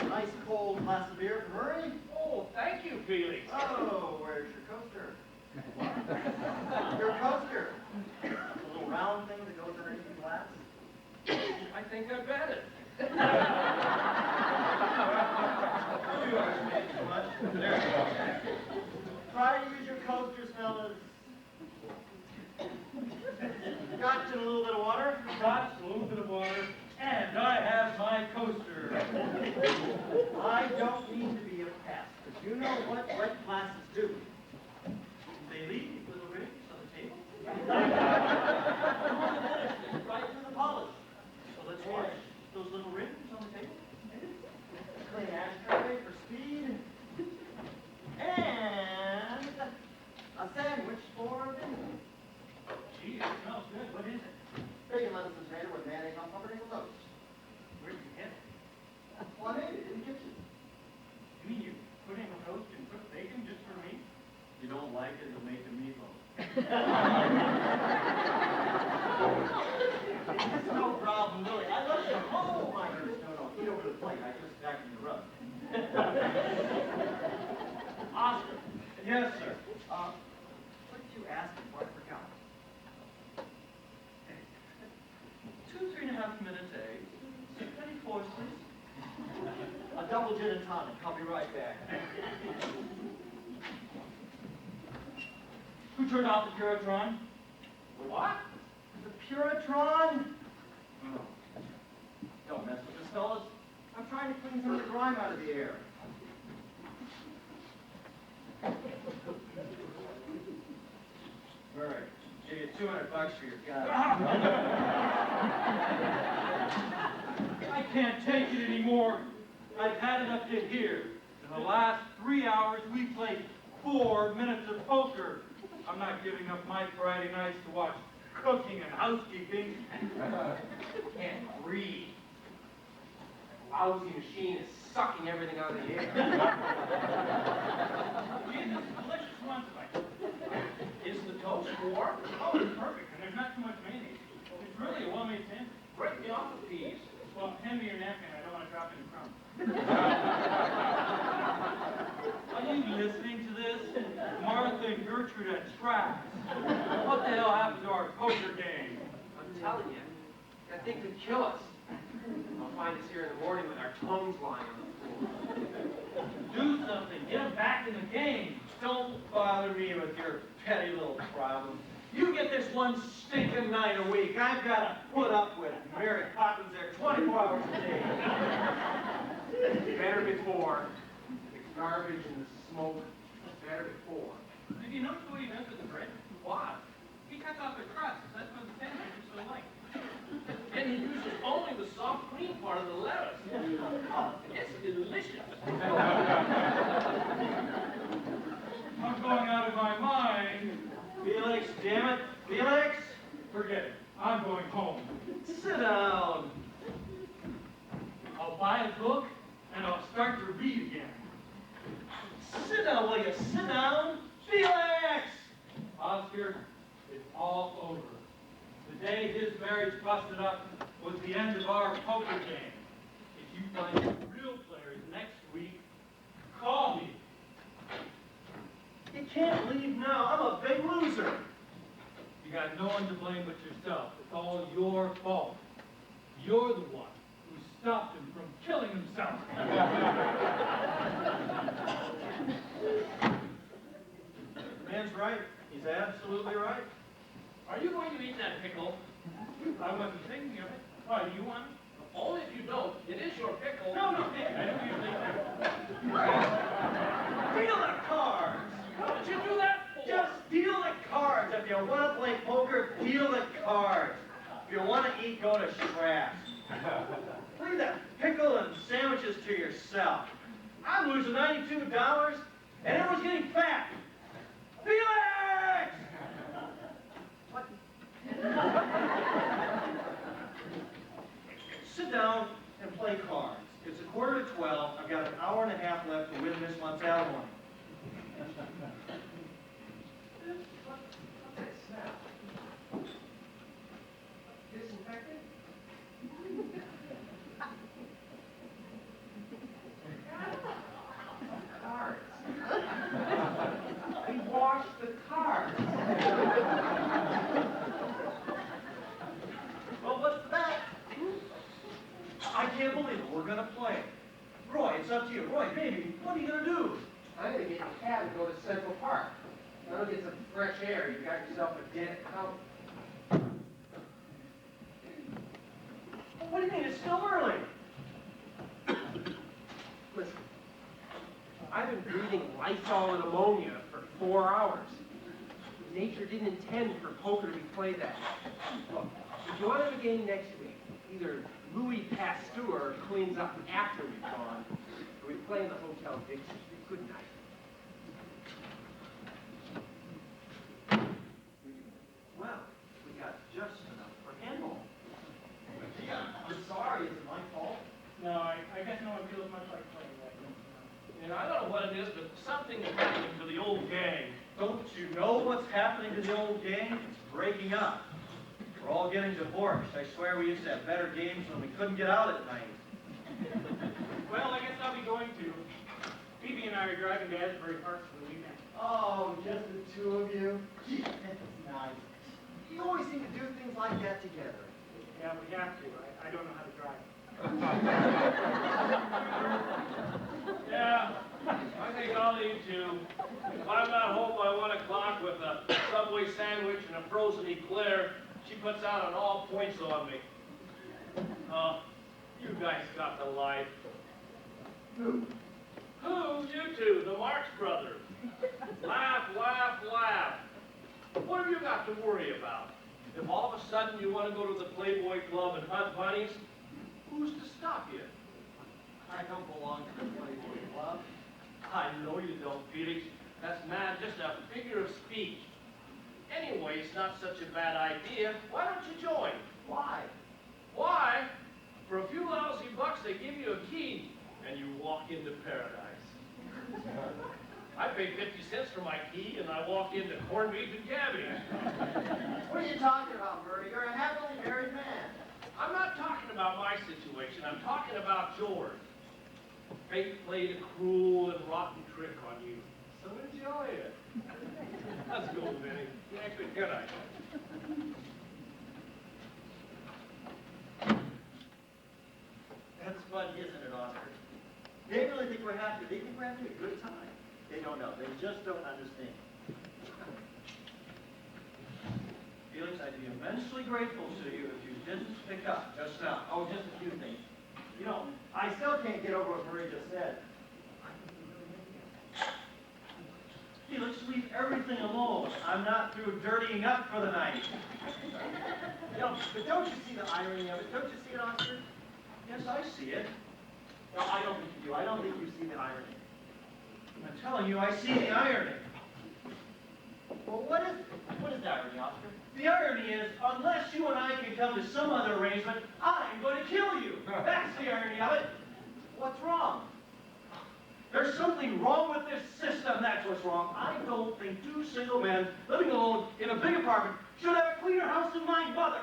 Nice cold glass of beer for Murray. Oh, thank you, Felix. Oh, where's your coaster? Your coaster. The little round thing that goes underneath the glass. I think I bet it. You are saying too much. There you go. Try to use your coasters, fellas. Got you in a little bit of water. Scotch, a little bit of water, and I have my coaster. I don't mean to be a pest, but you know what wet glasses do. They leave little rings on the table. Right through the polish. So let's watch those little rings on the table. Clean ashtray for speed. And a sandwich for dinner. Gee, it smells good. What is it? Bacon, lettuce, and tomato with mayonnaise on pumpernickel toast. Where did you get it? Well, I made it in the kitchen. You mean you put in a toast and put bacon just for me? You don't like it, you'll make a meatloaf. It's no problem, really. I love you. Oh, my goodness. No. Eat over the plate. I just back in the rug. Oscar. Yes, sir. What did you ask before I forgot? 2 3.5 minutes eggs. 6.24, please. A double gin and tonic. I'll be right back. Who turned off the Puritron? What? The Puritron? Oh. Don't mess with this, fellas. I'm trying to clean some of the grime out of the air. All right. Give you $200 for your gun. I can't take it anymore. I've had it up to here. In the last 3 hours, we played 4 minutes of poker. I'm not giving up my Friday nights to watch cooking and housekeeping. Can't breathe. That lousy machine is sucking everything out of the air. Gee, this is delicious once like. Is the toast warm? Oh, it's perfect, and there's not too much mayonnaise. It's really a well-made sandwich. Break me off a piece. Well, hand me your napkin. I don't want to drop any crumbs. Are you listening to this? Martha and Gertrude at scraps. What the hell happened to our poker game? I'm telling you, that thing could kill us. They'll find us here in the morning with our tongues lying on the floor. Do something. Get them back in the game. Don't bother me with your petty little problems. You get this one stinking night a week. I've got to put up with Mary Poppins there 24 hours a day. Better before. The garbage and the smoke. Better before. Did you notice what he does with the bread? Why? He cuts off the crust. That's what the sandwich is so light. And he uses only the soft green part of the lettuce. It's delicious. I'm going out of my mind. Felix, damn it. Felix! Forget it. I'm going home. Sit down. I'll buy a book and I'll start to read again. Sit down, will you? Sit down. Felix! Oscar, it's all over. The day his marriage busted up was the end of our poker game. If you find real players next week, call me. You can't leave now. I'm a big loser. You got no one to blame but yourself. It's all your fault. You're the one who stopped him from killing himself. Man's right. He's absolutely right. Are you going to eat that pickle? I wasn't thinking of it. Why, do you want it? Only if you don't. It is your pickle. No, I don't usually do. Deal the cards. What did you do that for? Just deal the cards. If you want to play poker, deal the cards. If you want to eat, go to Scraps. Leave that pickle and sandwiches to yourself. I'm losing $92 and everyone's getting fat. Felix! What? Sit down and play cards. It's 11:45. I've got an hour and a half left to win this month's alimony. What's that smell? Disinfectant? Cards. We washed the cards. Well, what's the bet? I can't believe it. We're going to play. Roy, it's up to you. Roy, baby, what are you going to do? I'm gonna get in a cab and go to Central Park. That'll get some fresh air. You got yourself a dead cow. What do you mean? It's still early. Listen, I've been breathing Lysol and ammonia for 4 hours. Nature didn't intend for poker to be played that way. Look, if you want to have a game next week, either Louis Pasteur cleans up after we've gone, or we play in the Hotel Dixie. Good night. Well, we got just enough for handball. Yeah, I'm sorry. Is it my fault? No, I guess no one feels much like playing that game. And I don't know what it is, but something is happening to the old gang. Don't you know what's happening to the old gang? It's breaking up. We're all getting divorced. I swear we used to have better games when we couldn't get out at night. Well, I guess I'll be going to. Phoebe and I are driving to Asbury Park for the weekend. Oh, just the two of you? Gee, that's nice. You always seem to do things like that together. Yeah, we have to. I don't know how to drive. Yeah, I think I'll need to. If I'm not home by 1 o'clock with a Subway sandwich and a frozen eclair, she puts out on all points on me. You guys got the life. Who? Who? You two, the Marx Brothers. Laugh, laugh, laugh. What have you got to worry about? If all of a sudden you want to go to the Playboy Club and hunt bunnies, who's to stop you? I don't belong to the Playboy Club. I know you don't, Felix. That's just a figure of speech. Anyway, it's not such a bad idea. Why don't you join? Why? Why? For a few lousy bucks, they give you a key, and you walk into paradise. I pay 50 cents for my key, and I walk into corned beef and cabbage. What are you talking about, Bertie? You're a happily married man. I'm not talking about my situation. I'm talking about yours. Fate played a cruel and rotten trick on you. So enjoy it. Let's go, Benny. Good night. That's funny, isn't it, Oscar? They really think we're happy. They think we're having a good time. They don't know They just don't understand. Felix, I'd be immensely grateful to you if you didn't pick up just now. Oh, just a few things. You know, I still can't get over what Murray just said. Felix, leave everything alone. I'm not through dirtying up for the night. You know, but don't you see the irony of it? Don't you see it, Oscar? Yes, I see it. No, I don't think you do. I don't think you see the irony. I'm telling you, I see the irony. Well, what is the irony, Oscar? The irony is, unless you and I can come to some other arrangement, I'm going to kill you. That's the irony of it. What's wrong? There's something wrong with this system, that's what's wrong. I don't think two single men living alone in a big apartment should have a cleaner house than my mother.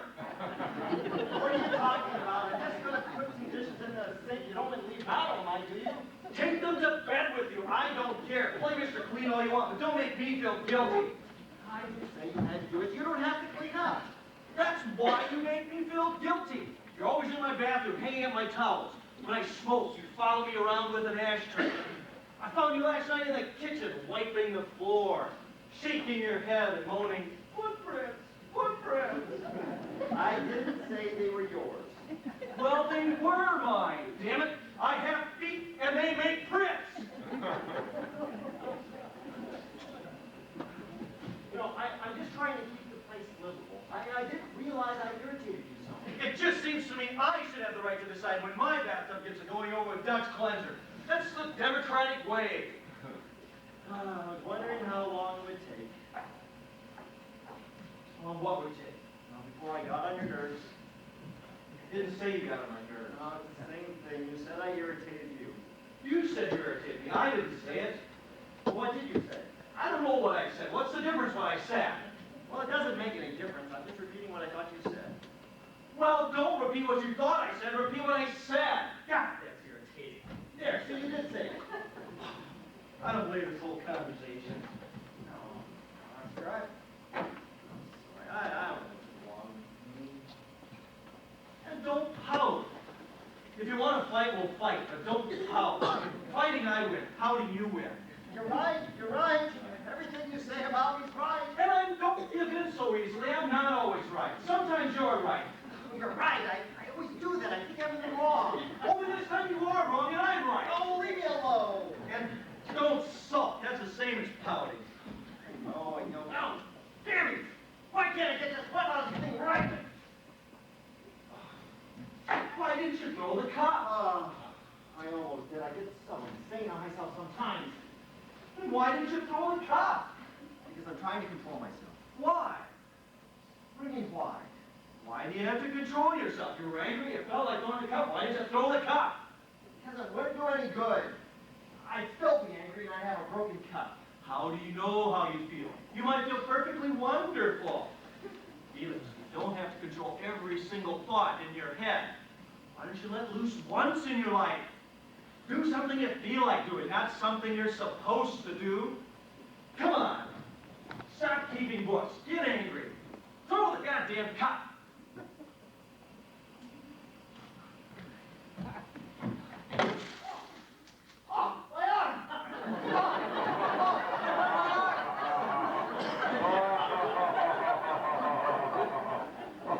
What are you talking about? I'm just going to put some dishes in the sink. You don't leave out all night, do you? Take them to bed with you. I don't care. Play Mr. Clean all you want, but don't make me feel guilty. I didn't say you had to do it. You don't have to clean up. That's why you make me feel guilty. You're always in my bathroom, hanging up my towels. When I smoke, you follow me around with an ashtray. I found you last night in the kitchen, wiping the floor, shaking your head and moaning, footprints, footprints. I didn't say they were yours. Well, they were mine, damn it. I have feet and they make prints. You know, I'm just trying to keep the place livable. I didn't realize I irritated you so much. It just seems to me I should have the right to decide when my bathtub gets a going over with Dutch cleanser. That's the democratic way. I was wondering how long it would take. Well, what would take? Well, before I got on your nerves. You didn't say you got on my nerves. It's the same thing. You said I irritated you. You said you irritated me. I didn't say it. What did you say? I don't know what I said. What's the difference what I said? Well, it doesn't make any difference. I'm just repeating what I thought you said. Well, don't repeat what you thought I said. Repeat what I said. God, that's irritating. There, so you did say it. I don't believe this whole conversation. No, Oscar, I don't know what's wrong with me. And don't pout. If you want to fight, we'll fight, but don't pout. Fighting, I win. Pouting, you win. You're right, you're right. Everything you say about me's right. And I don't give in so easily. I'm not always right. Sometimes you're right. You're right, I always do that. I think everything's wrong. Only this time you are wrong and I'm right. Oh, leave me alone. And don't sulk. That's the same as pouting. Oh, I know. Now, damn it! Why can't I get this one other thing right? Why didn't you throw the cup? I almost did. I get so insane on myself sometimes. And why didn't you throw the cup? Because I'm trying to control myself. Why? What do you mean, why? Why do you have to control yourself? You were angry, you felt like throwing the cup. Why didn't you throw the cup? Because it wouldn't do any good. I'd still be angry and I'd have a broken cup. How do you know how you feel? You might feel perfectly wonderful. Felix, you don't have to control every single thought in your head. Why don't you let loose once in your life? Do something you feel like doing, not something you're supposed to do. Come on. Stop keeping books. Get angry. Throw the goddamn cup. Oh, my arm!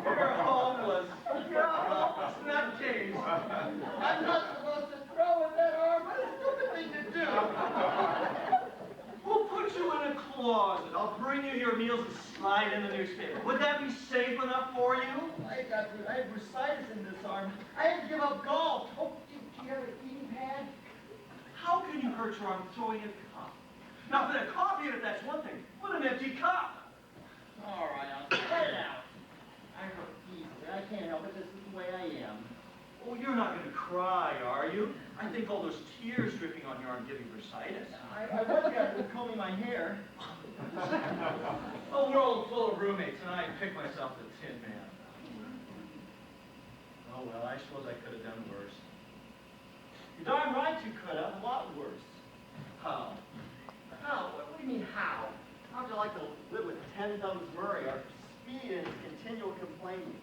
You're homeless. You're a hopeless nutcase. I'm not supposed to throw with that arm. What a stupid thing to do. We'll put you in a closet. I'll bring you your meals and slide in the newspaper. Would that be safe enough for you? I had bursitis in this arm. I had to give up golf. Oh, do you have an eating pad? How can you hurt your arm throwing a cup? Now, if it had coffee in it, that's one thing. What an empty cup. All right, I'll cut it out. I hurt easily. I can't help it. This is the way I am. Oh, you're not going to cry, are you? I think all those tears dripping on your arm give you bursitis. I was going to combing my hair. A world full of roommates, and I picked myself the Tin Man. Oh, well, I suppose I could have done worse. You're darn right you could have. A lot worse. How? How? What do you mean, how? How'd you like to live with 10 thumbs Murray or speed and continual complaining?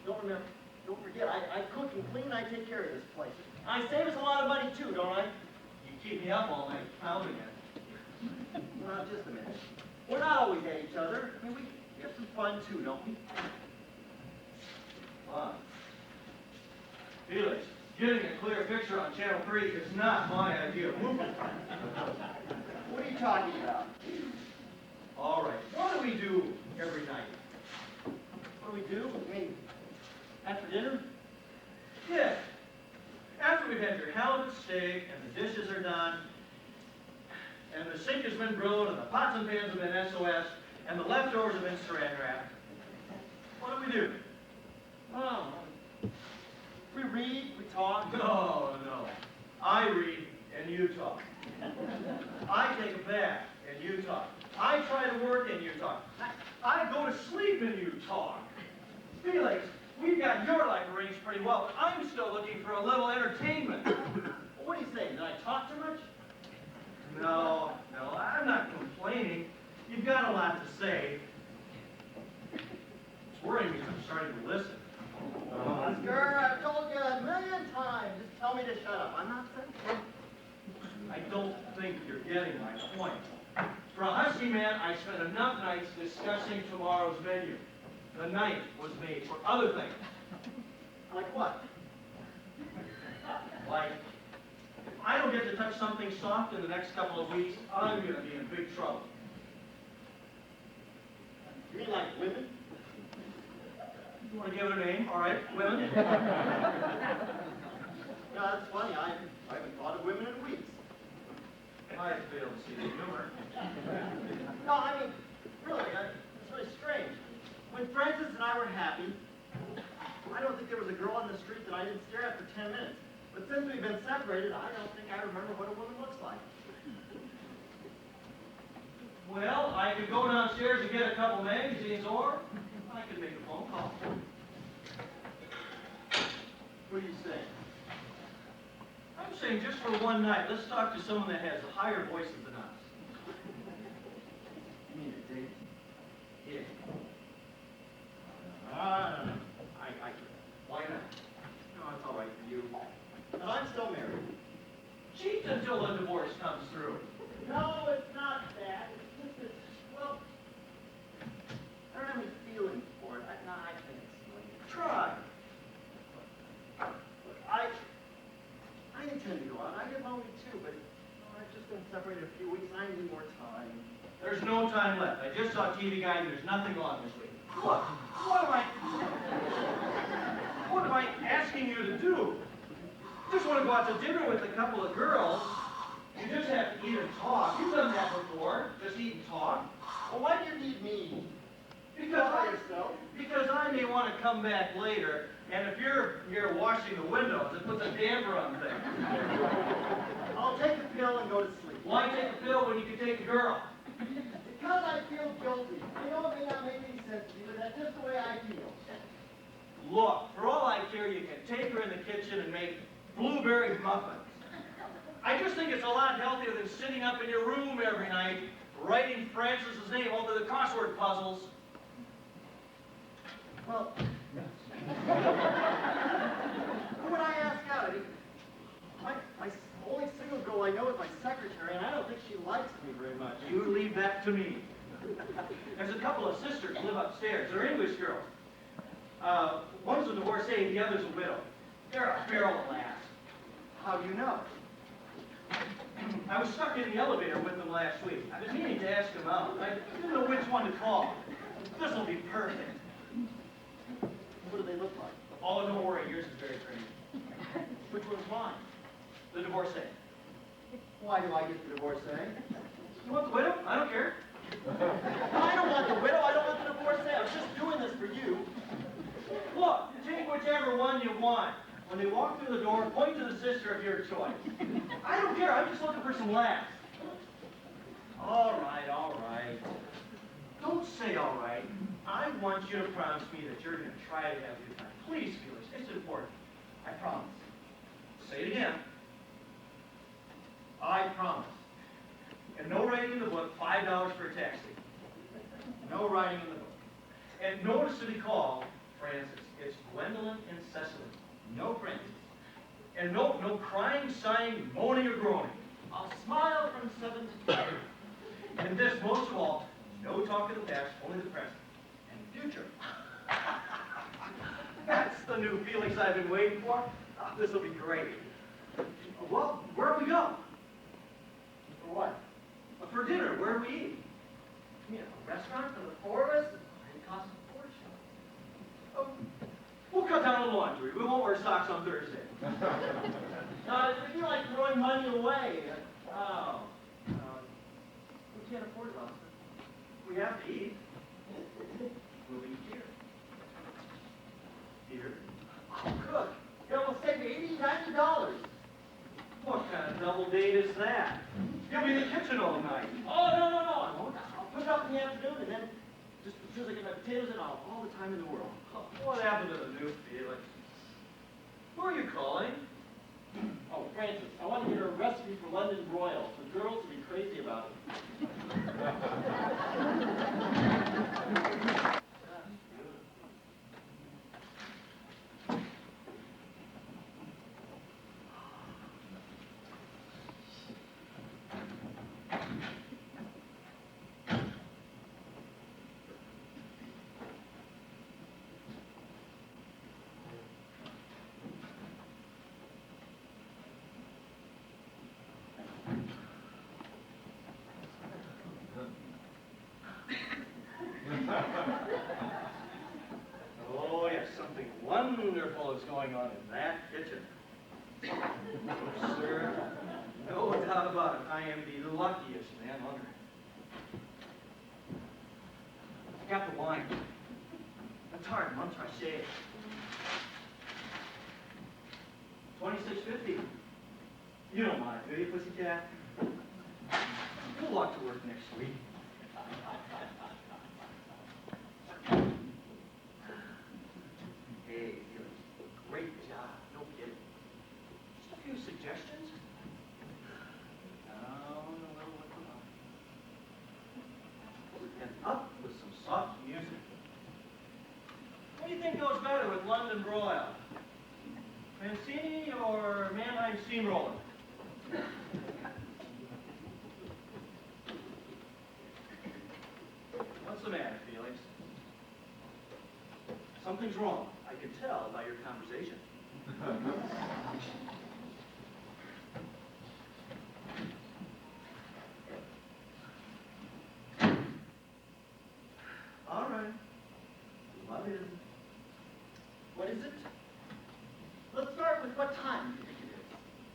Don't forget, I cook and clean, I take care of this place. I save us a lot of money too, don't I? You keep me up all night counting it. Now, just a minute. We're not always at each other. I mean, we have some fun too, don't we? Fun. Felix, getting a clear picture on Channel 3 is not my idea of movie. What are you talking about? All right, what do we do every night? What do we do? I mean, after dinner? Yeah. After we've had your halibut steak and the dishes are done, and the sink has been brewed, and the pots and pans have been SOS, and the leftovers have been saran wrapped, what do we do? Oh, we read, we talk. No. I read and you talk. I take a bath and you talk. I try to work and you talk. I go to sleep and you talk. Felix, we've got your life arranged pretty well, but I'm still looking for a little entertainment. What are you saying? Did I talk too much? No, I'm not complaining. You've got a lot to say. It's worrying me because I'm starting to listen. Oscar, I've told you a million times. Just tell me to shut up. I'm not sensitive. I don't think you're getting my point. For a husky man, I spent enough nights discussing tomorrow's menu. The night was made for other things. Like what? Like, if I don't get to touch something soft in the next couple of weeks, I'm going to be in big trouble. You mean like women? You want to give it a name? All right, women. No, that's funny. I haven't thought of women in weeks. I fail to see the humor. No, I mean, really, it's really strange. When Francis and I were happy, I don't think there was a girl on the street that I didn't stare at for 10 minutes. But since we've been separated, I don't think I remember what a woman looks like. Well, I could go downstairs and get a couple magazines, or I could make a phone call. What do you say? I'm saying just for one night, let's talk to someone that has higher voices than us. You mean a date? Yeah. No. Why not? No, it's all right for you. But I'm still married. Cheat until the divorce comes through. No, it's not that. It's just that, well, I don't have any feelings for it. I can't explain it. Try. Look, I intend to go out. I get lonely too, but I've just been separated a few weeks and I need more time. There's no time left. I just saw TV Guide and there's nothing on this week. Look, what am I asking you to do? Just want to go out to dinner with a couple of girls. You just have to eat and talk. You've done that before. Just eat and talk. Well, why do you need me? Because I may want to come back later, and if you're here washing the windows, it puts a damper on things. I'll take a pill and go to sleep. Why take a pill when you can take a girl? Because I feel guilty. I know it may not make any sense to you, but that's just the way I feel. Look, for all I care, you can take her in the kitchen and make blueberry muffins. I just think it's a lot healthier than sitting up in your room every night, writing Francis's name over the crossword puzzles. Well, who would I ask out? I mean, my only single girl I know is my secretary, and I don't think she likes me very much. You leave that to me. There's a couple of sisters live upstairs. They're English girls. One's a divorcee, the other's a widow. They're a barrel of laughs. How do you know? I was stuck in the elevator with them last week. I've been meaning to ask them out. I didn't know which one to call. This will be perfect. What do they look like? Oh, don't worry, yours is very pretty. Which one's mine? The divorcee. Why do I get the divorcee? You want the widow? I don't care. I don't want the widow, I don't want the divorcee. I was just doing this for you. Look, take whichever one you want. When they walk through the door, point to the sister of your choice. I don't care, I'm just looking for some laughs. All right. Don't say all right. I want you to promise me that you're going to try to have a good time. Please, Felix, it's important. I promise. Say it again. I promise. And no writing in the book, $5 for a taxi. No writing in the book. And notice to be called Francis. It's Gwendolyn and Cecily. No Francis. And no crying, sighing, moaning, or groaning. I'll smile from 7 to 10. And this, most of all, no talk of the past, only the present and the future. That's the new Felix I've been waiting for. Oh, this will be great. Well, where do we go? For what? For dinner, where do we eat? You know, a restaurant for the four of us? It costs a fortune. Oh, we'll cut down on laundry. We won't wear socks on Thursday. No, it'd be like throwing money away. Oh. We can't afford it, Oscar. We have to eat. We'll eat here. Here. Oh, good. It will save me $80, $90. What kind of double date is that? You'll be in the kitchen all night. Oh, no, I won't. I'll put it up in the afternoon and then just as soon as I get my potatoes in, I'll have all the time in the world. What happened to the new Felix? Who are you calling? Oh, Francis, I want to get her a recipe for London broil. The girls will be crazy about it. Oh, yes, something wonderful is going on in that kitchen. Sir, no doubt about it. I am the luckiest man on earth. I got the wine. A tart, Montrachet. $26.50. You don't mind, do you, pussycat? You'll walk to work next week. Hey, great job. No kidding. Just a few suggestions. Down a little with the line. And up with some soft music. What do you think goes better with London broil? Mancini or Mannheim steamroller? What's the matter, Felix? Something's wrong. I can tell by your conversation. All right. What is it? What is it? Let's start with what time do you think it is?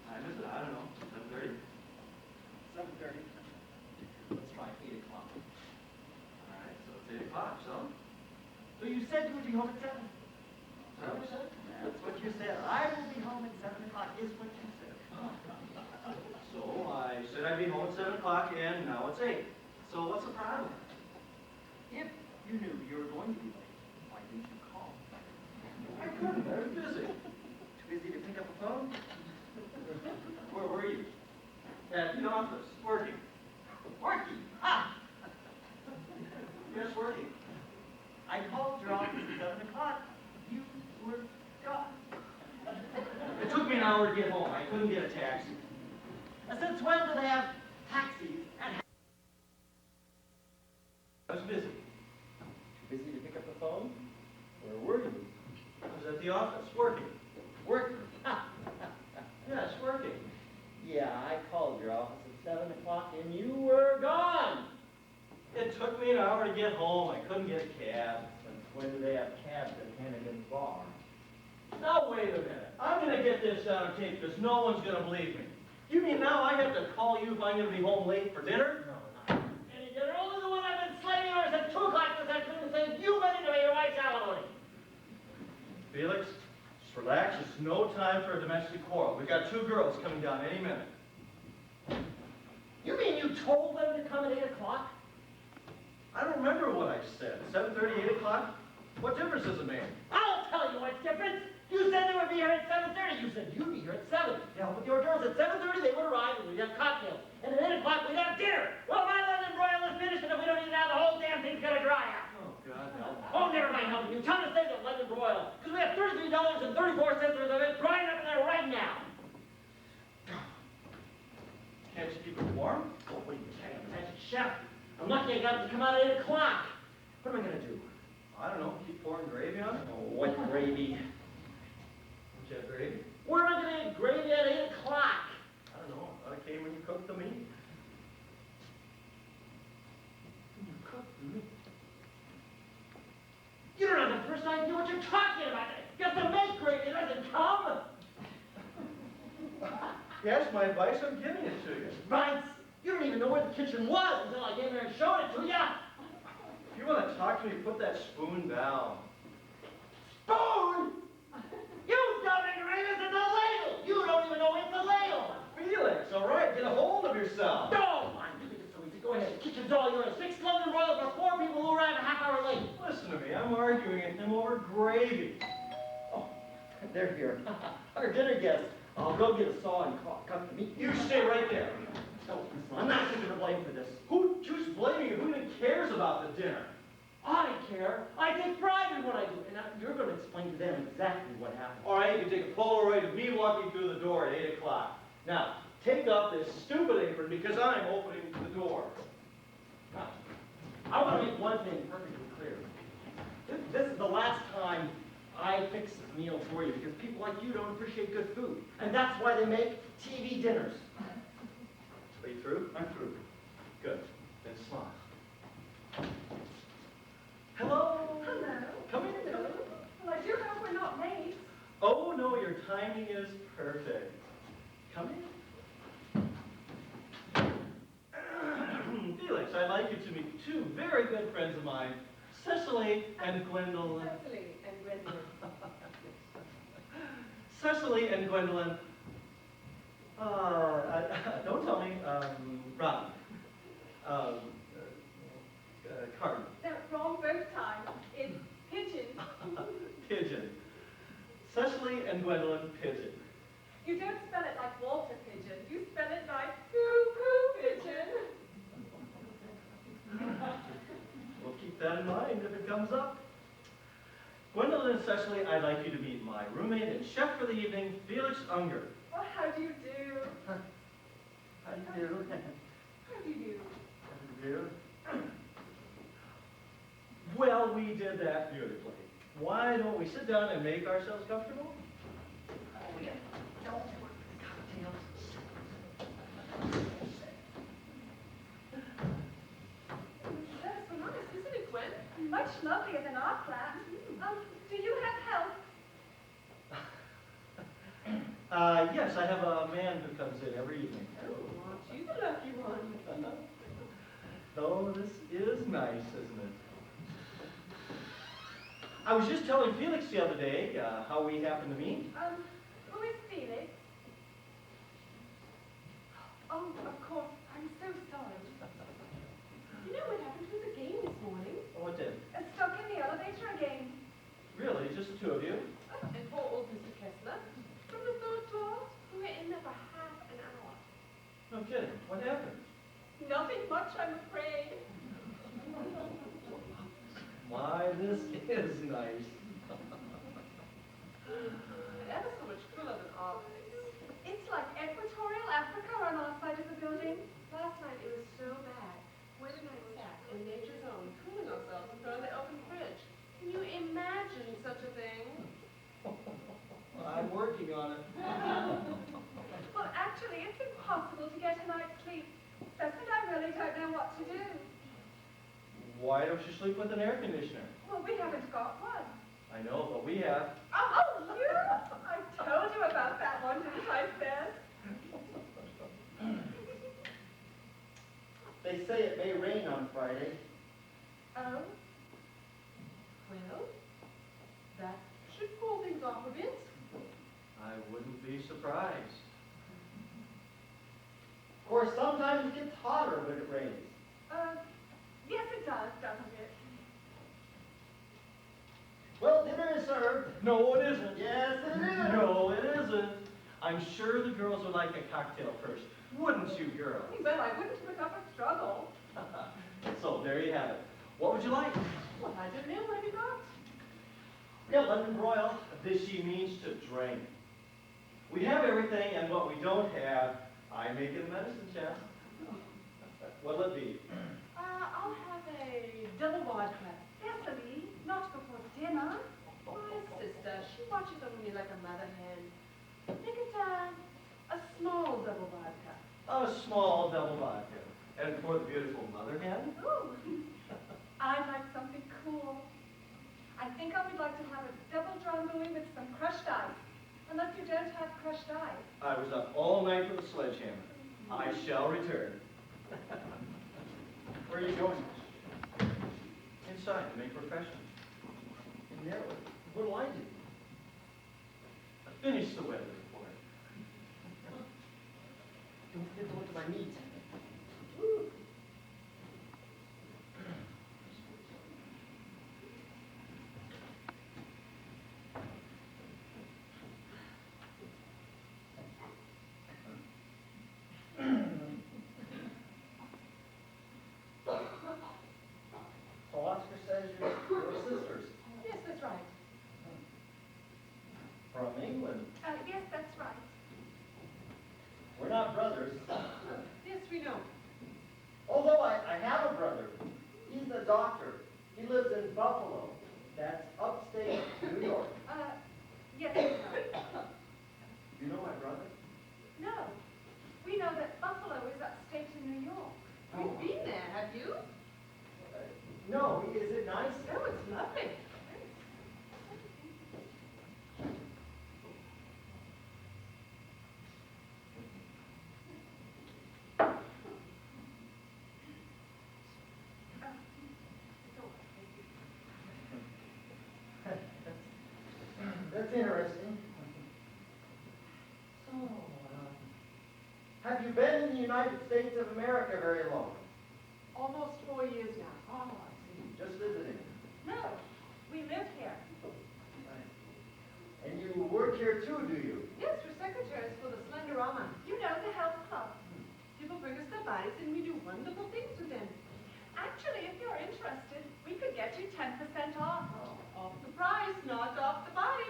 Time is it? I don't know. 7:30. 7:30. Let's try 8 o'clock. All right, so it's 8 o'clock, so? So you said you would be home at 7? Is that what you said? That's what you said. I will be home at 7 o'clock is what you said. So I said I'd be home at 7 o'clock, and now it's 8. So what's the problem? If you knew you were going to be late, why didn't you call? I couldn't. I was busy. Too busy to pick up the phone? Where were you? At the office, working. Working. Ha! Yes, working. I called your office at 7 o'clock. You were gone. It took me an hour to get home. I couldn't get a taxi. Since when do they have taxis and I was busy. Too busy to pick up the phone? Where were you? I was at the office, working. Working. Ha! Yes, working. Yeah, I called your office at 7 o'clock and you were gone. It took me an hour to get home. I couldn't get a cab. Since when do they have cabs at Hannigan's Bar? Now, wait a minute. I'm going to get this on tape because no one's going to believe me. You mean now I have to call you if I'm going to be home late for dinner? No, not any dinner. Only the one I've been slaving hours at 2 o'clock this afternoon saying you money to pay your wife's alimony. Felix, just relax. It's no time for a domestic quarrel. We've got 2 girls coming down any minute. You mean you told them to come at 8 o'clock? I don't remember what I said. 7:30, 8 o'clock? What difference does it make? I'll tell you what's different. You said they would be here at 7:30. You said you'd be here at 7. Now, with your girls at 7:30, they would arrive and we'd have cocktails. And at 8 o'clock, we'd have dinner. Well, my London broil is finished, and if we don't eat it now, the whole damn thing's gonna dry out. Oh, God, no. Oh, never mind helping you. Tell them to save the London broil. Because we have $33.34 worth of it drying up in there right now. Can't you keep it warm? Oh, what are you saying? That's a chef. I'm lucky I got it to come out at 8 o'clock. What am I gonna do? I don't know, keep pouring gravy on it? Oh, what gravy? Don't you have gravy? Where am I gonna get gravy at 8 o'clock? I don't know, I thought it came when you cooked the meat. You cook the meat. You don't have the first idea what you're talking about. You have to make gravy, it doesn't come. Yes, my advice, I'm giving it to you. Right? You don't even know where the kitchen was until I came here and showed it to you. If you want to talk to me, put that spoon down. Spoon? You don't ignorant in the ladle. You don't even know it's a ladle. Felix, all right, get a hold of yourself. No, you think it's so easy. Go ahead. The kitchen's all yours. 6 London Royals for 4 people who arrive a half hour late. Listen to me, I'm arguing with him over gravy. Oh, they're here. Our dinner guests. I'll go get a saw and cut the meat. You stay right there. No, I'm not taking the blame for this. Who's blaming you? Who even cares about the dinner? I care. I take pride in what I do. And now you're going to explain to them exactly what happened. All right, you can take a Polaroid of me walking through the door at 8 o'clock. Now, take off this stupid apron because I'm opening the door. Now, I want to make one thing perfectly clear. This is the last time I fix a meal for you because people like you don't appreciate good food. And that's why they make TV dinners. Are you through? I'm through. Good. Then smile. Hello. Hello. Come in. Well, I do hope we're not late. Oh, no, your timing is perfect. Come in. Felix, I'd like you to meet 2 very good friends of mine, Cecily and Gwendolyn. Cecily and Grinnell. Cecily and Gwendolyn. Don't tell me, Robin. Cardinal. They're wrong both times. It's pigeon. Pigeon. Cecily and Gwendolyn Pigeon. You don't spell it like Walter Pigeon. You spell it like poo-poo pigeon. We'll keep that in mind if it comes up. Gwendolyn and Cecily, I'd like you to meet my roommate and chef for the evening, Felix Unger. Well, how do you do? How do you do? How do you do? How do you do? Well, we did that beautifully. Why don't we sit down and make ourselves comfortable? Oh, yeah. Don't work cocktails. That's so nice, isn't it, Gwen? Much lovelier than our class. Do you have help? Yes, I have a man who comes in every evening. Oh, aren't you the lucky one? Oh, this is nice, isn't it? I was just telling Felix the other day how we happened to meet. Who is Felix? Oh, of course. I'm so sorry. You know what happened to the game this morning? Oh, what did? Stuck in the elevator again. Really? Just the 2 of you? And poor old Mr. Kessler. From the 3rd floor. We were in there for half an hour. No kidding. What happened? Nothing much, I'm afraid. My, this is nice. Ever so much cooler than our place. It's like equatorial Africa on our side of the building. Last night it was so bad. Gwen and I sat in nature's own, cooling ourselves in front of the open fridge. Can you imagine such a thing? I'm working on it. Well, actually, it's impossible to get a night's sleep. Seth and I really don't know what to do. Why don't you sleep with an air conditioner? Well, we haven't got one. I know, but we have. Oh, you! I told you about that one, didn't I, Seth? They say it may rain on Friday. Oh? Well, that should cool things off a bit. I wouldn't be surprised. Of course, sometimes it gets hotter when it rains. Yes it does, doesn't it? Well, dinner is served. No, it isn't. Yes, it is. No, it isn't. I'm sure the girls would like a cocktail first. Wouldn't you, girls? Well, I wouldn't put up a struggle. So, there you have it. What would you like? Well, I don't know, what have you got? Yeah, London Royal. This she means to drink. We have everything, and what we don't have, I make in the medicine chest. What'll it be? I'll have a double vodka. Cecily, not before dinner. My sister, she watches over me like a mother hen. Make it a small double vodka. A small double vodka. And for the beautiful mother hen? Ooh, I'd like something cool. I think I would like to have a double drambuie with some crushed ice. Unless you don't have crushed ice. I was up all night with a sledgehammer. I shall return. Where are you going? Inside to make refreshments. In there? What'll I do? Finish the weather report. Don't forget to look at my meat. So Oscar says you're sisters Yes, that's right. from England. Yes, that's right. We're not brothers. Yes, we know. Although I have a brother. He's a doctor. He lives in Buffalo. That's upstate New York. Yes, that's right. You know my brother? No. We know that Buffalo is upstate in New York. We've been there, have you? No. Is it nice? Oh, it's lovely. That's interesting. So, have you been in the United States of America very long? Almost 4 years now. Oh, I see. Just visiting. No, we live here. And you work here too, do you? Yes, we're secretaries for the Slenderama. You know, the health club. People bring us their bodies and we do wonderful things with them. Actually, if you're interested, we could get you 10% off. Off the price, not off the body.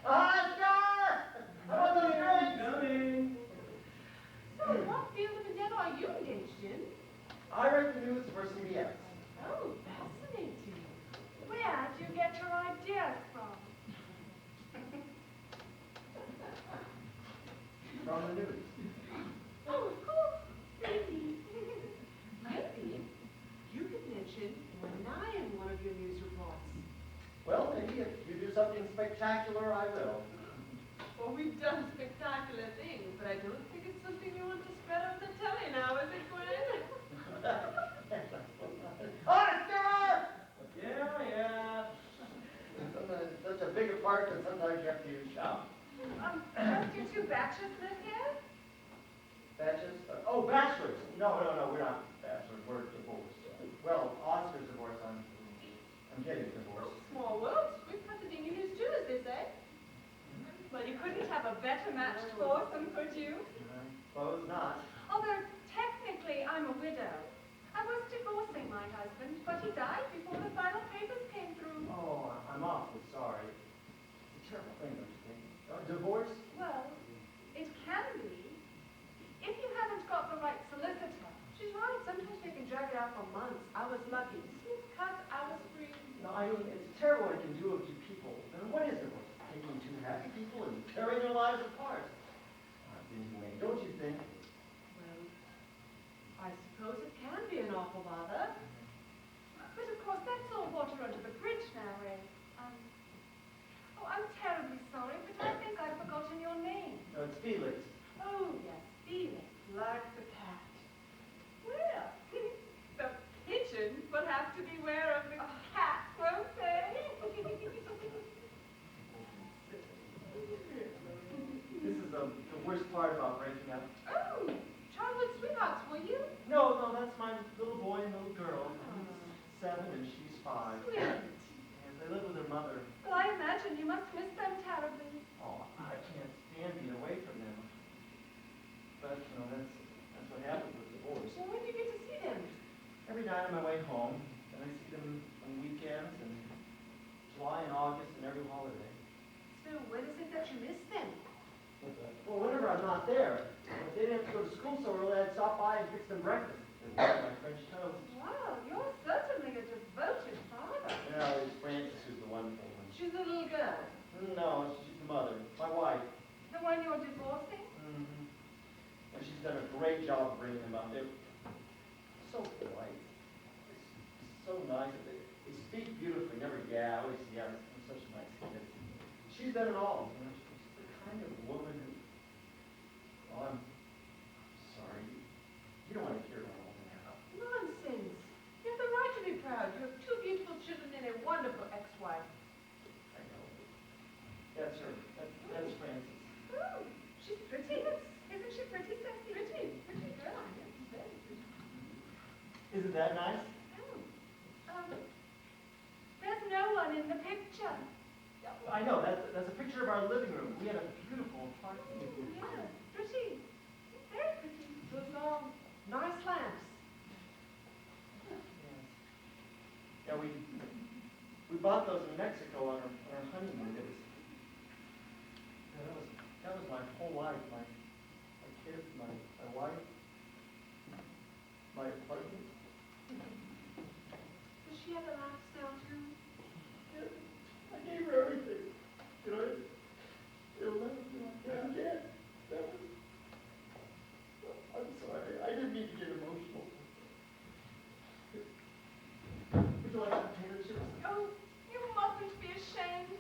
Oscar! How are you doing? Coming. So, what field of endeavor are you engaged in? I write the news for CBS. Oh, fascinating. Where do you get your ideas from? From the news. Oh, of course. Maybe. Maybe you could mention when I am one of your news reports. Well, maybe if you do something spectacular, I will. Well, we've done spectacular things, but I don't think it's something you want to spread on the telly now, is it, Gwen? Oscar! Yeah. Sometimes it's such a big part that sometimes you have to shout. Just your two batches live here? Batches? Oh, bachelors. No, we're not bachelors. We're divorced. Well, Oscar's divorced. I'm getting divorced. Small world. We've got the dingy news too, as they say. Well, you couldn't have a better matched foursome, could you? I suppose not. Although, technically, I'm a widow. I was divorcing my husband, but he died before the final papers came through. Oh, I'm awfully sorry. It's a terrible thing, don't you think? Divorce? Well, it can be. If you haven't got the right solicitor. She's right, sometimes they can drag it out for months. I was lucky. Smooth cut, I was free. No, I mean, it's terrible what it can do to people. I mean, what is divorce? Taking two happy people and tearing their lives apart. Inhumane, don't you think? Well, I suppose it can be an awful bother. But of course, that's all water under the bridge now, eh? Oh, I'm terribly sorry, but I think I've forgotten your name. No, it's Felix. Oh, yes, Felix, like the cat. Well, the pigeons will have to beware of the cat, won't they? This is the worst part about breaking up. Oh, childhood sweethearts, were you? No, that's my little boy and little girl. He's 7 and she's 5. Sweet. And they live with their mother. Well, I imagine you must miss them terribly. Oh, I can't stand being away from them. But, that's what happens with divorce. Well, when do you get to see them? Every night on my way home, and I see them on weekends and July and August and every holiday. So when is it that you miss them? Well, whenever I'm not there, if they didn't have to go to school so early I'd stop by and fix them breakfast. And my French toast. Wow, you're certainly a devoted father. Yeah, it's Frances who's the wonderful one. She's a little girl. No, she's the mother, my wife. The one you're divorcing? Mm-hmm. And she's done a great job of bringing them up. They're so polite. It's so nice. They speak beautifully, never yeah, always yeah, I'm such nice kids. She's done it all. You know, she's the kind of woman who, oh, I'm sorry. You don't want to hear about all that. Nonsense. You have the right to be proud. You have two beautiful children and a wonderful ex-wife. I know. That's her. That's Frances. Oh, she's pretty. Isn't she pretty, Ceci? Pretty girl. Yes, very pretty. Isn't that nice? Oh, there's no one in the picture. Yeah, I know. That's a picture of our living room. We had a beautiful party. Yeah, pretty. Very pretty. Those long, nice lamps. Yeah, we bought those in Mexico on our honeymoon. That was my whole life. My kids, my wife, my apartment. Does she have a lifestyle too? Yeah, I gave her everything. You know, it'll never be like that again. That was. I'm sorry. I didn't mean to get emotional. Would you like some potato chips? Oh, you mustn't be ashamed.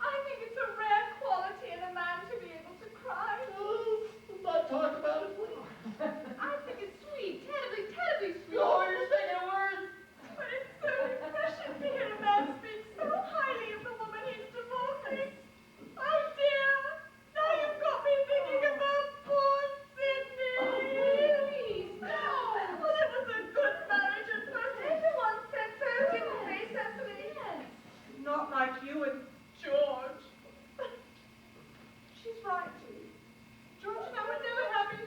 I think it's a rare quality in a man to be able to cry. Oh, let's not talk about it, please. I think it's sweet, terribly sweet. No, you're saying words. But it's so refreshing to hear a man speak so highly of the woman he's divorcing. Oh dear, now you've got me thinking about poor Sydney. Oh, please, no. Well, it was a good marriage at first. Everyone said so, didn't they, Cecily? Yes. Not like you and George. She's right, Judy. George and I were never happy.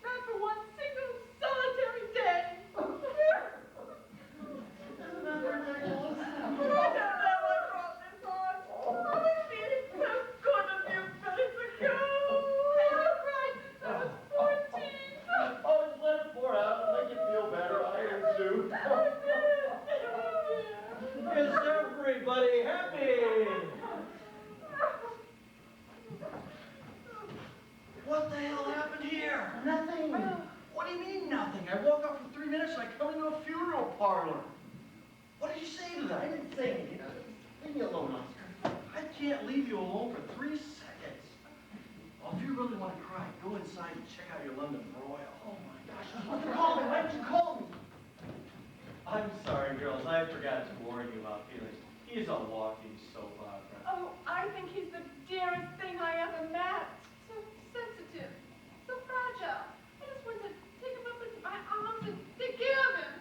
Not for one single solitary day. Isn't that ridiculous? But I don't know what brought this on. I was feeling so good a few minutes ago. I cried since I was 14. Oh, just let it pour out. It'll make you feel better. I am too. Is everybody happy? What the hell happened here? Nothing. What do you mean nothing? I woke up for 3 minutes and I come into a funeral parlor. What did you say to I them? didn't say anything. Leave me alone, Oscar. I can't leave you alone for 3 seconds. Well, if you really want to cry, go inside and check out your London broil. Oh my gosh. Call me. Why didn't you call me? I'm sorry, girls. I forgot to warn you about Felix. He's a walking soap opera. Oh, I think he's the dearest thing I ever met. So sensitive, so fragile. I just want to take him up into my arms and take care of him.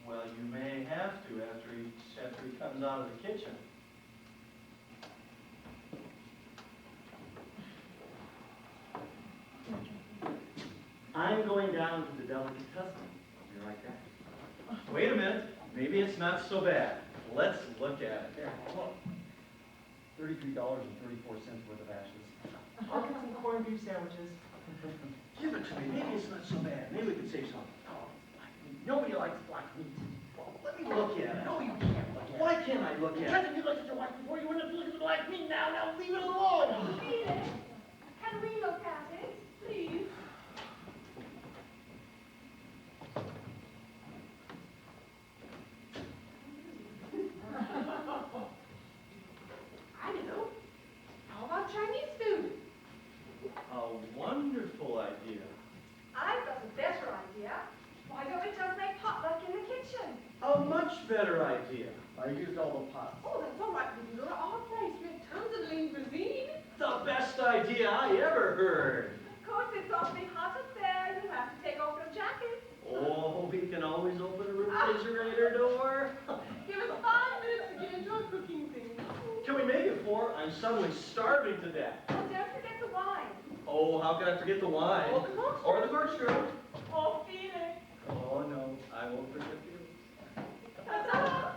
Well, you may have to after he comes out of the kitchen. I'm going down to the delicatessen. You like that? Wait a minute. Maybe it's not so bad. Let's look at it. There, look. $33.34 worth of ashes. I'll get some corned beef sandwiches. Give it to me. Maybe it's not so bad. Maybe we can save something. Oh, black meat. Nobody likes black meat. Well, let me look at it. No, you can't look at it. Why can't I look at Because it? if you looked at your wife before, you wouldn't have to look at the black meat now. Now leave it alone. Felix, can we look at it, please? I know. How about Chinese food? A wonderful idea. I've got a better idea. Why don't we just make potluck in the kitchen? A much better idea. I used all the pots. Oh, that's all right. We can go to our place. We have tons of lean cuisine. The best idea I ever heard. Of course, it's awfully hot up there. You have to take off your jacket. Oh, we can always open a refrigerator door. Give us 5 minutes to get into our cooking things. Can we make it 4? I'm suddenly starving to death. Oh, don't forget the wine. Oh, how could I forget the wine? Oh, the corkscrew. Or the corkscrew. Oh, Felix. Oh, no, I won't forget you. Ta-ta.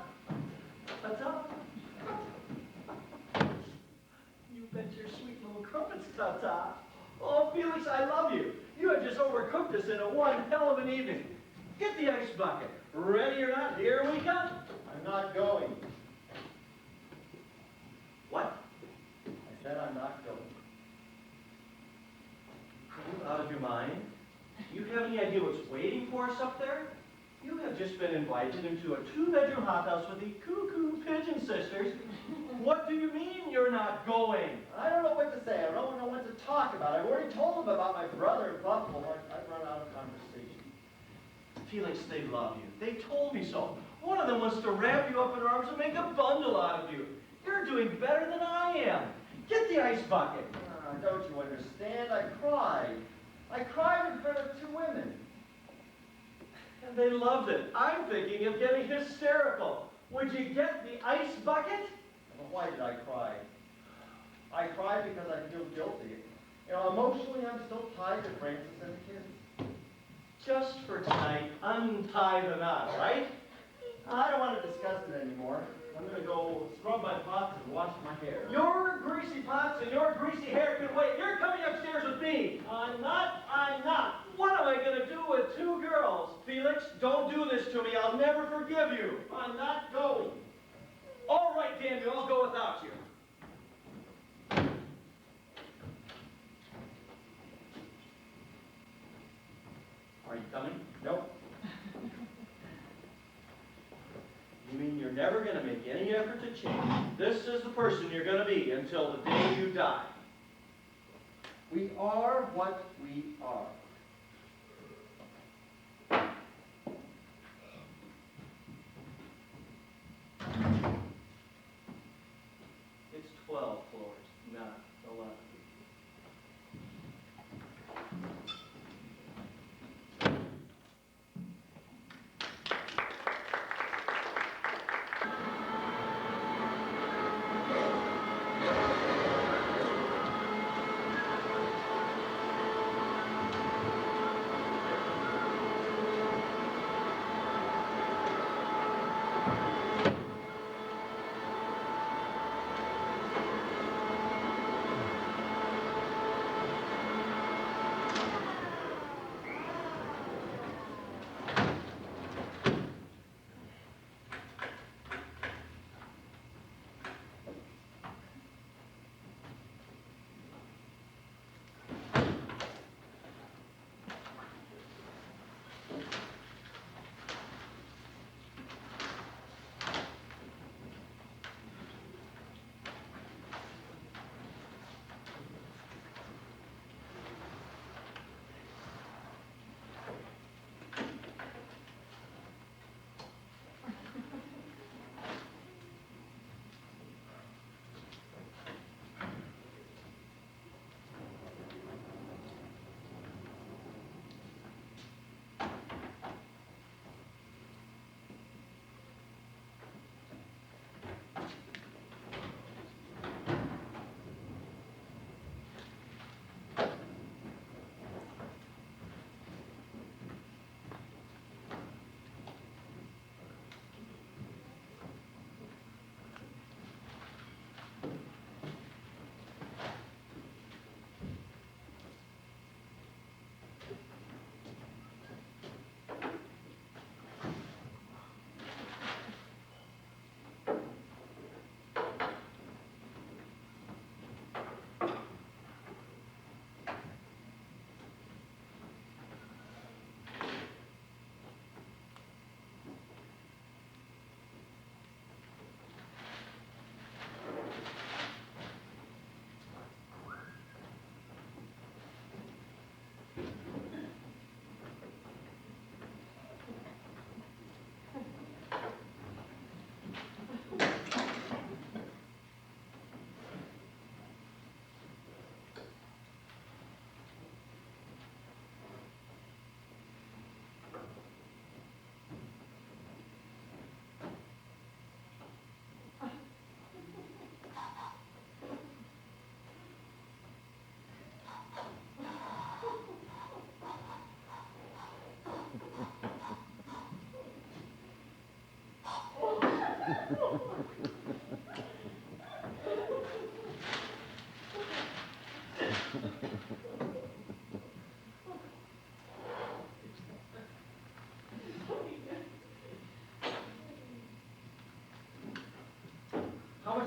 Ta-ta. You bet your sweet little crumpets, Ta-ta. Oh, Felix, I put this into one hell of an evening. Get the ice bucket. Ready or not, here we come. I'm not going. What? I said I'm not going. Are you out of your mind? You have any idea what's waiting for us up there? You have just been invited into a 2-bedroom hothouse with the cuckoo pigeon sisters. What do you mean you're not going? I don't know what to say. I don't know what to talk about. I've already told them about my brother, Buffalo. I've run out of conversation. Felix, they love you. They told me so. One of them wants to wrap you up in her arms and make a bundle out of you. You're doing better than I am. Get the ice bucket. Don't you understand? I cried. I cried in front of 2 women. And they loved it. I'm thinking of getting hysterical. Would you get the ice bucket? Well, why did I cry? I cried because I feel guilty. You know, emotionally, I'm still tied to Francis and the kids. Just for tonight, untie the knot, right? I don't want to discuss it anymore. I'm going to go scrub my pots and wash my hair. Your greasy pots and your greasy hair can wait. You're coming upstairs with me. I'm not. What am I going to do with 2 girls? Felix, don't do this to me. I'll never forgive you. I'm not going. All right, damn you, I'll go without you. Are you coming? Nope. You mean you're never going to make any effort to change? This is the person you're going to be until the day you die. We are what we are. It's 12 floors, not 11.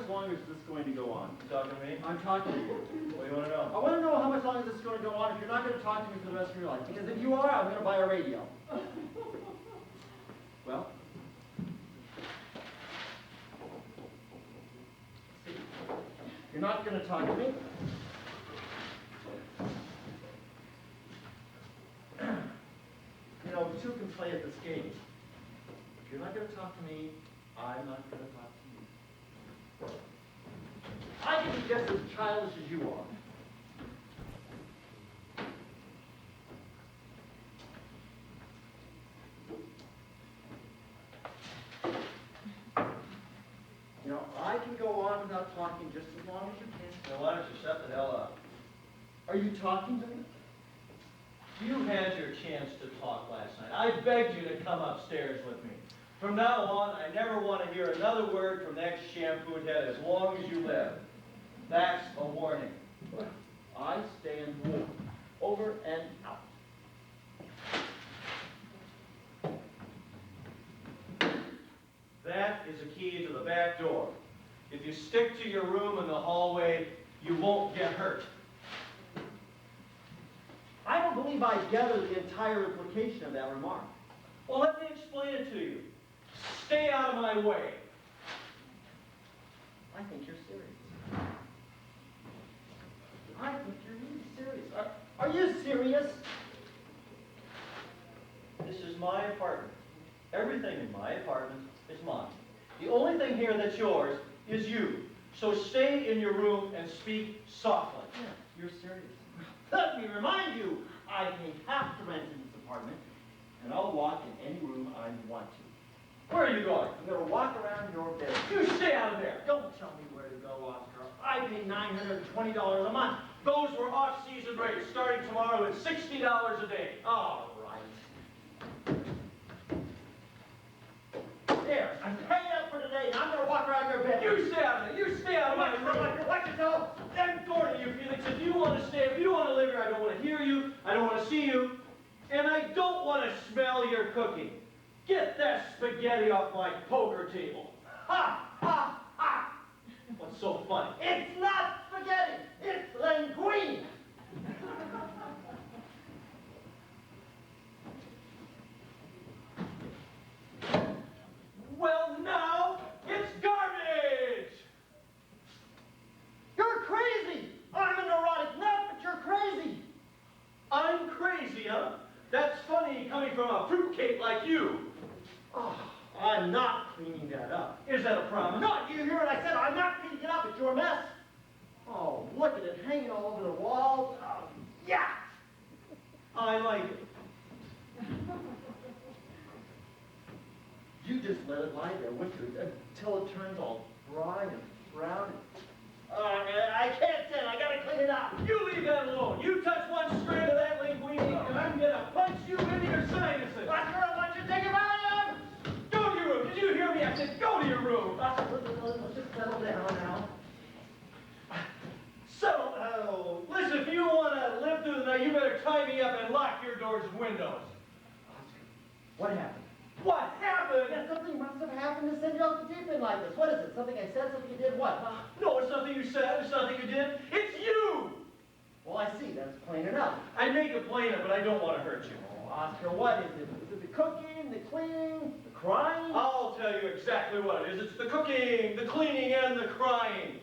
much longer is this going to go on? You talking to me? I'm talking to you. What do you want to know? I want to know how much longer this is going to go on if you're not going to talk to me for the rest of your life. Because if you are, I'm going to buy a radio. Well, you're not going to talk to me. You know, two can play at this game. If you're not going to talk to me, I'm not going to talk to you. I can be just as childish as you are. You know, I can go on without talking just as long as you can. Now, why don't you shut the hell up? Are you talking to me? You had your chance to talk last night. I begged you to come upstairs with me. From now on, I never want to hear another word from that shampooed head as long as you live. That's a warning. I stand warned. Over and out. That is a key to the back door. If you stick to your room in the hallway, you won't get hurt. I don't believe I gathered the entire implication of that remark. Well, let me explain it to you. Stay out of my way. I think you're serious. I think you're really serious. Are you serious? This is my apartment. Everything in my apartment is mine. The only thing here that's yours is you. So stay in your room and speak softly. Yeah, you're serious. Let me remind you, I pay half the rent in this apartment, and I'll walk in any room I want to. Where are you going? I'm going to walk around your bed. You stay out of there. Don't tell me where to go, Oscar. I pay $920 a month. Those were off-season rates. Starting tomorrow, it's $60 a day. All right. There, I'm paying up for today, and I'm going to walk around your bed. You stay out of there. You stay out of my room. Watch yourself. I'm going to you, Felix. If you want to stay, if you want to live here, I don't want to hear you. I don't want to see you. And I don't want to smell your cooking. Get that spaghetti off my poker table. Ha! Ha! Ha! What's so funny? It's not spaghetti. It's linguine. Well, now it's garbage! You're crazy. I'm a neurotic nut, but you're crazy. I'm crazy, huh? That's funny coming from a fruitcake like you. Oh, I'm not cleaning that up. Is that a promise? Not you hear what I said. I'm not cleaning it up. It's your mess. Oh, look at it hanging all over the walls. Oh, yeah. I like it. You just let it lie there, would you? Until it turns all dry and brown. I can't stand it. I gotta clean it up. You leave that alone. You touch one strand of that linguine, and I'm gonna punch you into your sinuses. Oscar, I want you to take it out. Go to your room. Did you hear me? I said go to your room. Oscar, let's just settle down now. So, listen, if you want to live through the night, you better tie me up and lock your doors and windows. Oscar, what happened? What happened? Yeah, something must have happened to send you off the deep end like this. What is it? Something I said? Something you did? What? No, it's nothing you said. It's nothing you did. It's you. Well, I see. That's plain enough. I make it plainer, but I don't want to hurt you. Oh, Oscar, what is it? Is it the cooking, the cleaning, the crying? I'll tell you exactly what it is. It's the cooking, the cleaning, and the crying.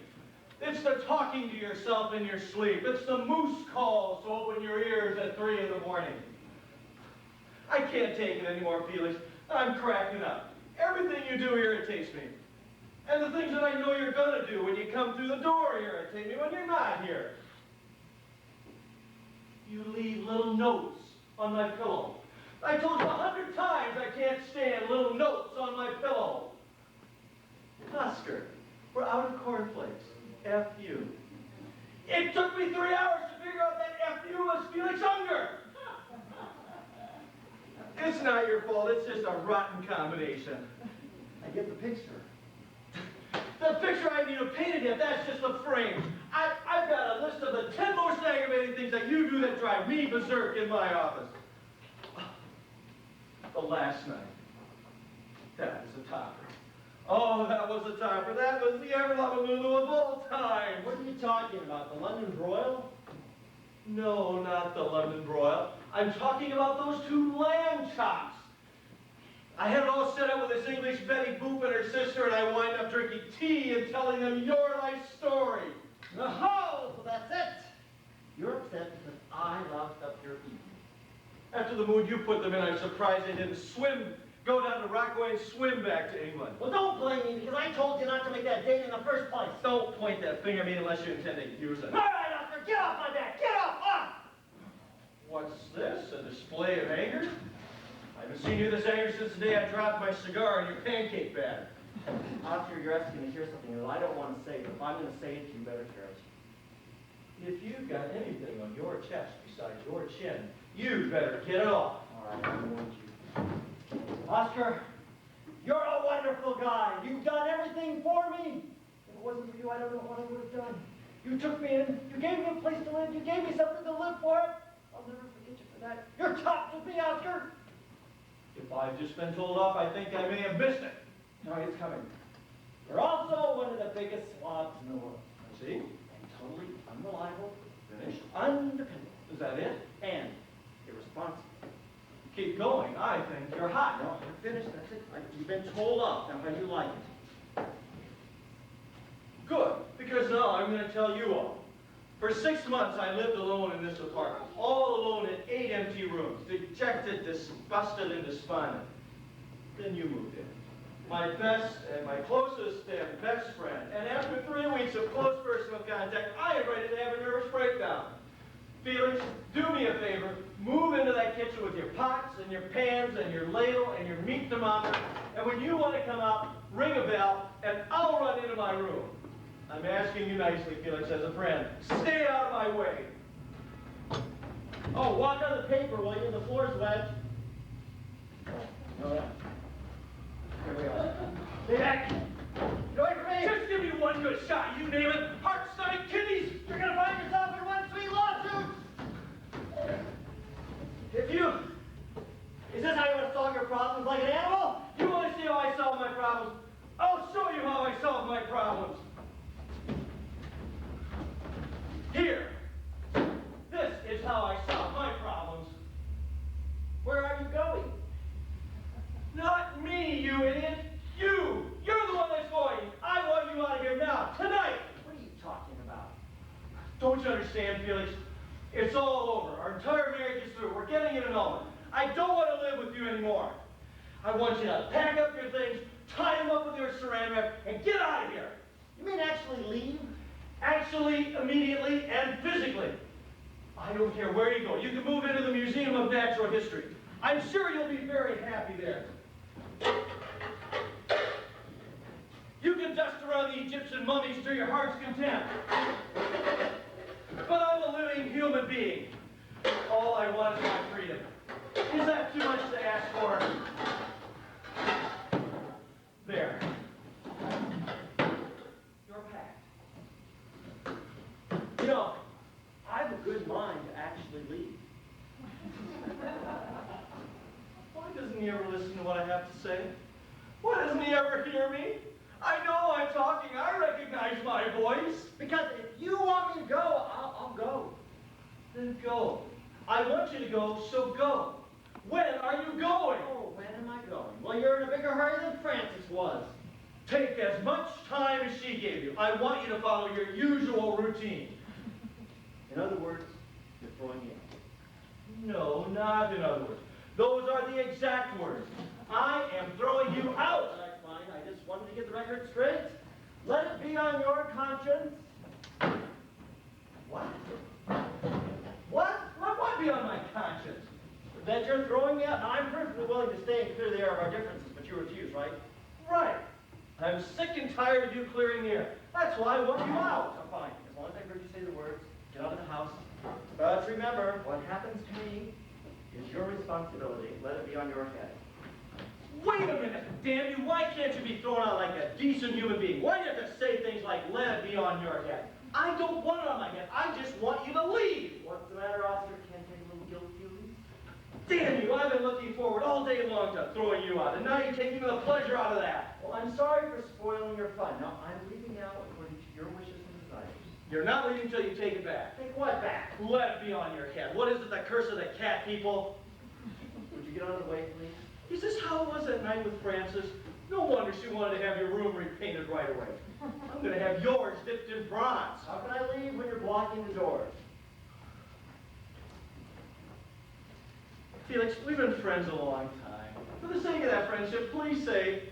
It's the talking to yourself in your sleep. It's the moose calls to open your ears at 3 in the morning. I can't take it anymore, Felix. I'm cracking up. Everything you do irritates me. And the things that I know you're gonna do when you come through the door irritate me when you're not here. You leave little notes on my pillow. I told you 100 times I can't stand little notes on my pillow. Oscar, we're out of cornflakes. F you. It took me 3 hours to figure out that F you was Felix Unger. It's not your fault. It's just a rotten combination. I get the picture. The picture I haven't even painted yet, that's just the frame. I've got a list of the 10 most aggravating things that you do that drive me berserk in my office. The last night. That is a topper. Oh, that was the time, for that was the ever-loving Lulu of all time. What are you talking about, the London broil? No, not the London broil. I'm talking about those two lamb chops. I had it all set up with this English Betty Boop and her sister, and I wind up drinking tea and telling them your life story. Oh, so that's it. You're upset because I locked up your evening. After the mood you put them in, I'm surprised they didn't go down to Rockaway and swim back to England. Well, don't blame me because I told you not to make that date in the first place. Don't point that finger at me unless you intend to use it. All right, Oscar, get off my back. Get off! What's this? A display of anger? I haven't seen you this angry since the day I dropped my cigar in your pancake batter. Oscar, you're asking me to hear something that I don't want to say, but if I'm going to say it, you better hear it. If you've got anything on your chest besides your chin, you better get it off. All right, I warned you. Oscar, you're a wonderful guy. You've done everything for me. If it wasn't for you, I don't know what I would have done. You took me in. You gave me a place to live. You gave me something to live for. I'll never forget you for that. You're tough with me, Oscar. If I've just been told off, I think I may have missed it. No, it's coming. You're also one of the biggest swabs in the world. See? And totally unreliable, Finish. undependable, Is that it? and irresponsible. Keep going. I think you're hot. No, I'm finished. That's it. You've been told off. Now, how do you like it? Good, because now I'm going to tell you all. For 6 months, I lived alone in this apartment, all alone in 8 empty rooms, dejected, disgusted, and despondent. Then you moved in. My best and my closest and best friend. And after 3 weeks of close personal contact, I am ready to have a nervous breakdown. Felix, do me a favor. Move into that kitchen with your pots and your pans and your ladle and your meat thermometer. And when you want to come out, ring a bell, and I'll run into my room. I'm asking you nicely, Felix, as a friend. Stay out of my way. Oh, walk on the paper, will you? The floor's wet. Oh, yeah. Here we are. Stay back. Get away from me. Just give me one good shot, you name it. Heart, stomach, kidneys. You're going to find yourself in one sweet lawsuit. Is this how you want to solve your problems, like an animal? You want to see how I solve my problems? I'll show you how I solve my problems. Here. This is how I solve my problems. Where are you going? Not me, you idiot. You. You're the one that's going. I want you out of here now, tonight. What are you talking about? Don't you understand, Felix? It's all over. Our entire marriage is through. We're getting it annulment. I don't want to live with you anymore. I want you to pack up your things, tie them up with your saran wrap, and get out of here. You mean actually leave? Actually, immediately, and physically. I don't care where you go. You can move into the Museum of Natural History. I'm sure you'll be very happy there. You can dust around the Egyptian mummies to your heart's content. But I'm a living human being. All I want is my freedom. Is that too much to ask for? There. You're packed. You know, I have a good mind to actually leave. Why doesn't he ever listen to what I have to say? Why doesn't he ever hear me? I know I'm talking. I recognize my voice. Because if you want me to go, I'll go. Then go. I want you to go, so go. When are you going? Oh, when am I going? Well, you're in a bigger hurry than Francis was. Take as much time as she gave you. I want you to follow your usual routine. In other words, you're throwing me out. No, not in other words. Those are the exact words. I am throwing you out. That's fine. I just wanted to get the record straight. Let it be on your conscience. What? What? What be on my conscience? That you're throwing me out. Now, I'm perfectly willing to stay and clear the air of our differences, but you refuse, right? Right. I'm sick and tired of you clearing the air. That's why I want you out. Oh, fine. As long as I heard you say the words, get out of the house. But remember, what happens to me is your responsibility. Let it be on your head. Wait a minute, damn you. Why can't you be thrown out like a decent human being? Why do you have to say things like, let it be on your head? I don't want it on my head. I just want you to leave. What's the matter, Oscar? Can't take a little guilt feeling? Damn you, I've been looking forward all day long to throwing you out, and now you're taking the pleasure out of that. Well, I'm sorry for spoiling your fun. Now, I'm leaving now according to your wishes and desires. You're not leaving until you take it back. Take what back? Let it be on your head. What is it, the curse of the cat, people? Would you get out of the way, please? Is this how it was that night with Frances? No wonder she wanted to have your room repainted right away. I'm gonna have yours dipped in bronze. How can I leave when you're blocking the doors? Felix, we've been friends a long time. For the sake of that friendship, please say,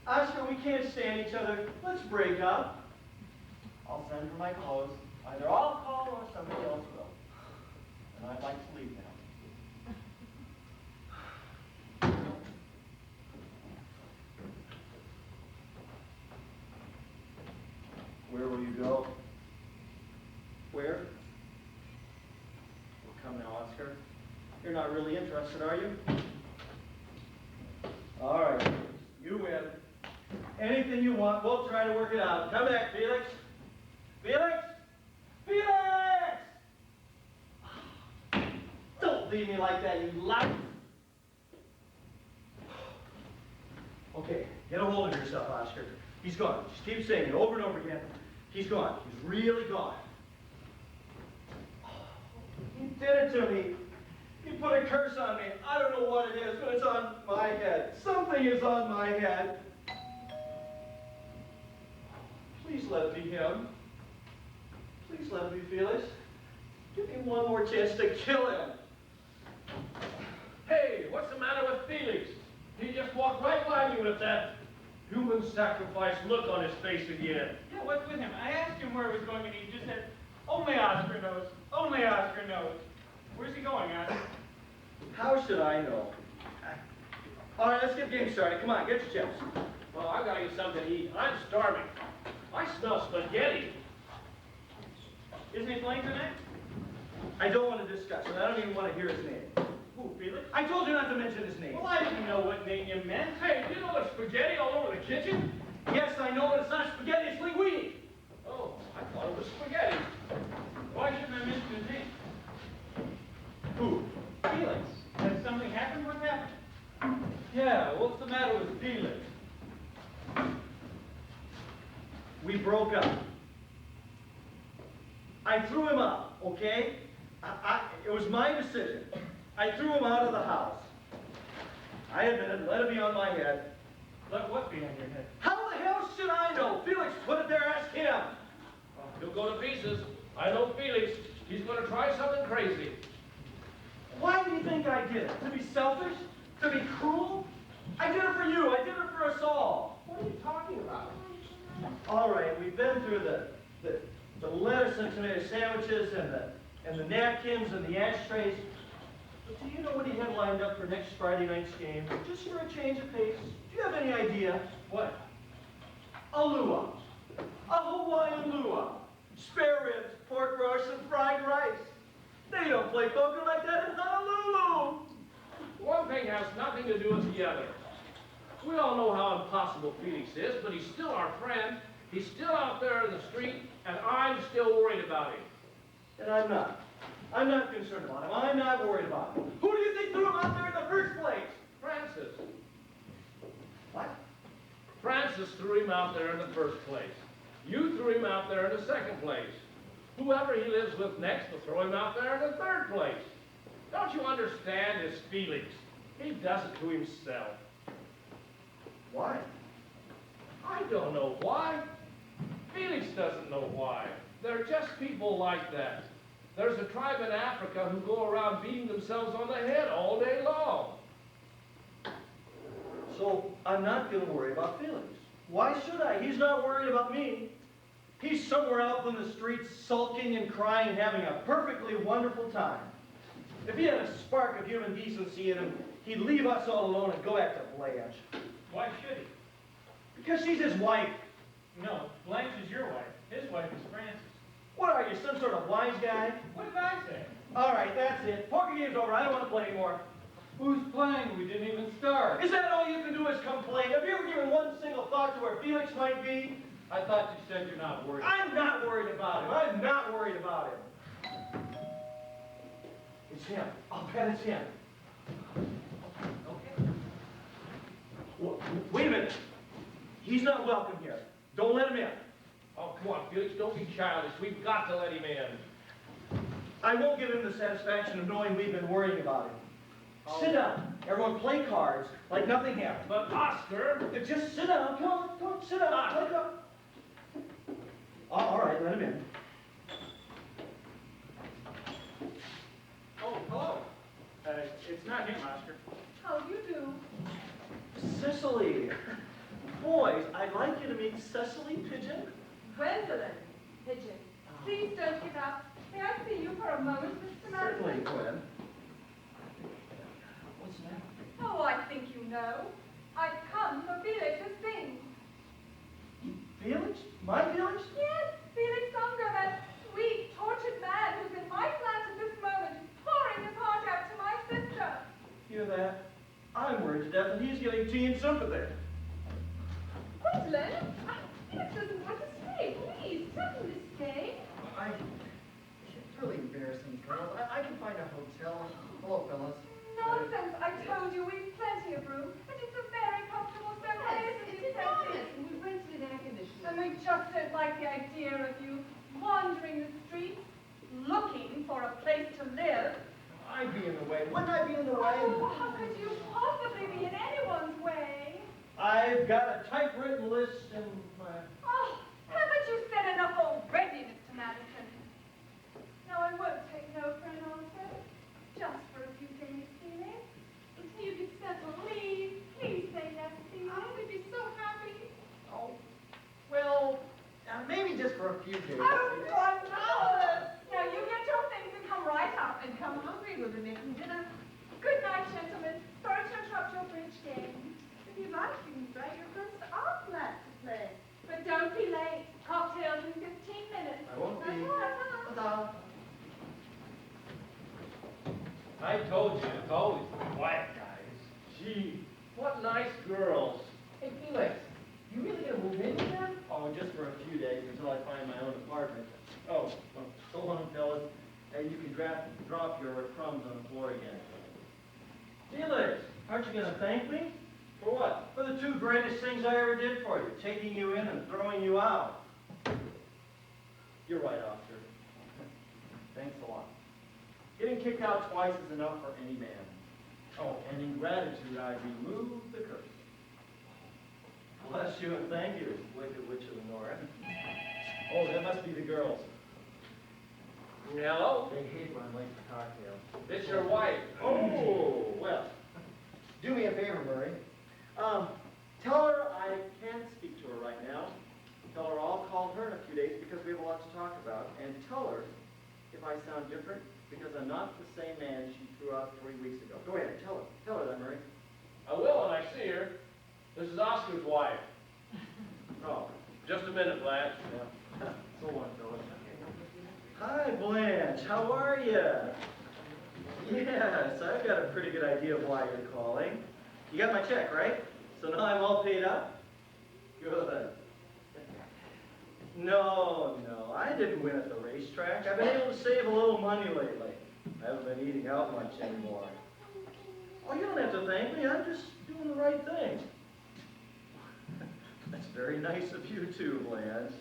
Oscar, we can't stand each other. Let's break up. I'll send for my clothes. Either I'll call or somebody else will. And I'd like to leave now. Where will you go? Where? Well, come now, Oscar. You're not really interested, are you? All right, you win. Anything you want, we'll try to work it out. Come back, Felix. Felix! Felix! Don't leave me like that, you lout. Okay, get a hold of yourself, Oscar. He's gone. Just keep saying it over and over again. He's gone. He's really gone. He did it to me. He put a curse on me. I don't know what it is, but it's on my head. Something is on my head. Please let it be him. Please let it be Felix. Give me one more chance to kill him. Hey, what's the matter with Felix? He just walked right by me with that human sacrifice look on his face again. Yeah, what's with him? I asked him where he was going, and he just said, only Oscar knows. Only Oscar knows. Where's he going, Oscar? How should I know? All right, let's get the game started. Come on, get your chips. Well, I gotta get something to eat. I'm starving. I smell spaghetti. Isn't he playing tonight? I don't want to discuss it. I don't even want to hear his name. Who, Felix? I told you not to mention his name. Well, I didn't know what name you meant. Hey, do you know there's spaghetti all over the kitchen? Yes, I know, but it's not spaghetti, it's linguine. Oh, I thought it was spaghetti. Why shouldn't I mention his name? Who? Felix. Has something happened? What happened? Yeah, what's the matter with Felix? We broke up. I threw him out, okay? It was my decision. I threw him out of the house. I admit it, let it be on my head. Let what be on your head? How the hell should I know? Felix put it there, ask him. He'll go to pieces. I know Felix. He's gonna try something crazy. Why do you think I did it? To be selfish? To be cruel? I did it for you. I did it for us all. What are you talking about? All right, we've been through the lettuce and tomato sandwiches and the napkins and the ashtrays. But do you know what he had lined up for next Friday night's game? Just for a change of pace. Do you have any idea? What? A luau. A Hawaiian luau. Spare ribs, pork roast, and fried rice. They don't play poker like that in Honolulu. One thing has nothing to do with the other. We all know how impossible Felix is, but he's still our friend. He's still out there in the street, and I'm still worried about him. And I'm not. I'm not concerned about him. I'm not worried about him. Who do you think threw him out there in the first place? Francis. What? Francis threw him out there in the first place. You threw him out there in the second place. Whoever he lives with next will throw him out there in the third place. Don't you understand his feelings? He does it to himself. Why? I don't know why. Felix doesn't know why. They're just people like that. There's a tribe in Africa who go around beating themselves on the head all day long. So I'm not going to worry about Felix. Why should I? He's not worried about me. He's somewhere out in the streets sulking and crying and having a perfectly wonderful time. If he had a spark of human decency in him, he'd leave us all alone and go after Blanche. Why should he? Because she's his wife. No, Blanche is your wife. His wife is Frances. What are you, some sort of wise guy? What did I say? All right, that's it. Poker game's over. I don't want to play anymore. Who's playing? We didn't even start. Is that all you can do is complain? Have you ever given one single thought to where Felix might be? I thought you said you're not worried. I'm not worried about him. I'm not worried about him. It's him. I'll bet it's him. Okay. Wait a minute. He's not welcome here. Don't let him in. Oh, come on, Felix, don't be childish. We've got to let him in. I won't give him the satisfaction of knowing we've been worrying about him. Sit down. Everyone play cards like nothing happened. But Oscar, Just sit down. Come on, sit down. Play cards. All right, let him in. Oh, hello. It's not him, Oscar. How do you do? Cecily. Boys, I'd like you to meet Cecily Pigeon. Gwendolyn, Pigeon, please don't give up. May I see you for a moment, Mr. Madison? Certainly, Gwen. What's that? Oh, I think you know. I've come for Felix's things. Felix? My Felix? Yes, Felix Unger, that sweet, tortured man who's in my flat at this moment, pouring his heart out to my sister. Hear that? I'm worried to death that he's getting teen sympathy. Gwendolyn, Felix doesn't want to stay. Please, tell him to stay. It's really embarrassing, girl. I can find a hotel. Hello, fellas. Nonsense, I told you we've plenty of room, and it's a very comfortable staircase. It's enormous, and we rented an air conditioner. And we just don't like the idea of you wandering the streets, looking for a place to live. I'd be in the way. Wouldn't I be in the way? Oh, how could you possibly be in anyone's way? I've got a typewritten list in my... Oh, haven't you said enough already, Mr. Madison? No, I won't take no for an answer. Just for a few days, Felix. Until you get settled. Please, please say yes, Felix. I would be so happy. Oh, well, maybe just for a few days. Oh, wonderful! Now you get your things and come right up. And come hungry, we'll be making dinner. Good night, gentlemen. Sorry to interrupt your bridge game. If you like, you can invite your friends to our flat to play. But don't be late. Cocktails in 15 minutes. I won't be. Ta-ta. I told you, it's always the quiet guys. Gee, what nice girls. Hey, Felix, you really gonna move in with them? Oh, just for a few days until I find my own apartment. Oh, so long, fellas. And you can drop your crumbs on the floor again. Felix, aren't you gonna thank me? For what? For the two greatest things I ever did for you, taking you in and throwing you out. You're right, Oscar. Thanks a lot. Getting kicked out twice is enough for any man. Oh, and in gratitude, I remove the curse. Bless you and thank you, wicked witch of the north. Oh, that must be the girls. Hello, They hate when I'm late for cocktails. this your wife. Oh, well, do me a favor, Murray. Tell her I can't speak to her right now. Tell her I'll call her in a few days because we have a lot to talk about. And tell her if I sound different because I'm not the same man she threw out 3 weeks ago. Go ahead, tell her. Tell her that, Murray. I will when I see her. This is Oscar's wife. Oh, Just a minute, Blanche. yeah. So long, fellas. Hi, Blanche. How are you? Yes, I've got a pretty good idea of why you're calling. You got my check, right? So now I'm all paid up? Good. No, I didn't win at the racetrack. I've been able to save a little money lately. I haven't been eating out much anymore. Oh, you don't have to thank me. I'm just doing the right thing. That's very nice of you too, Blanche.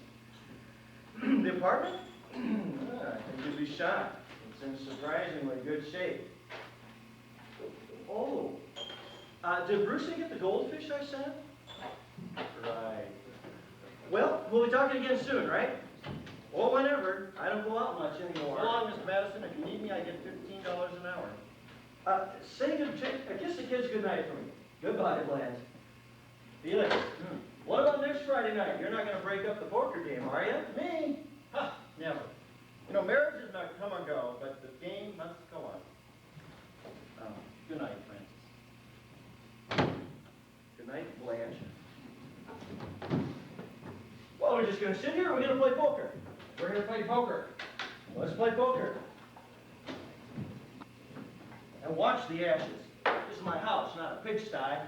The apartment? I think you'd be shocked. It's in surprisingly good shape. Oh, did Brucey get the goldfish I sent? Right. Well, we'll be talking again soon, right? Or whenever. I don't go out much anymore. So long, Mr. Madison. If you need me, I get $15 an hour. Kiss the kids good night for me. Goodbye, Blanche. Felix, what about next Friday night? You're not going to break up the poker game, are you? Me? Huh, never. You know, marriages might come or go, but the game must go on. Good night, Francis. Good night, Blanche. Well, we're just going to sit here, or we're going to play poker? We're going to play poker. Let's play poker. And watch the ashes. This is my house, not a pigsty.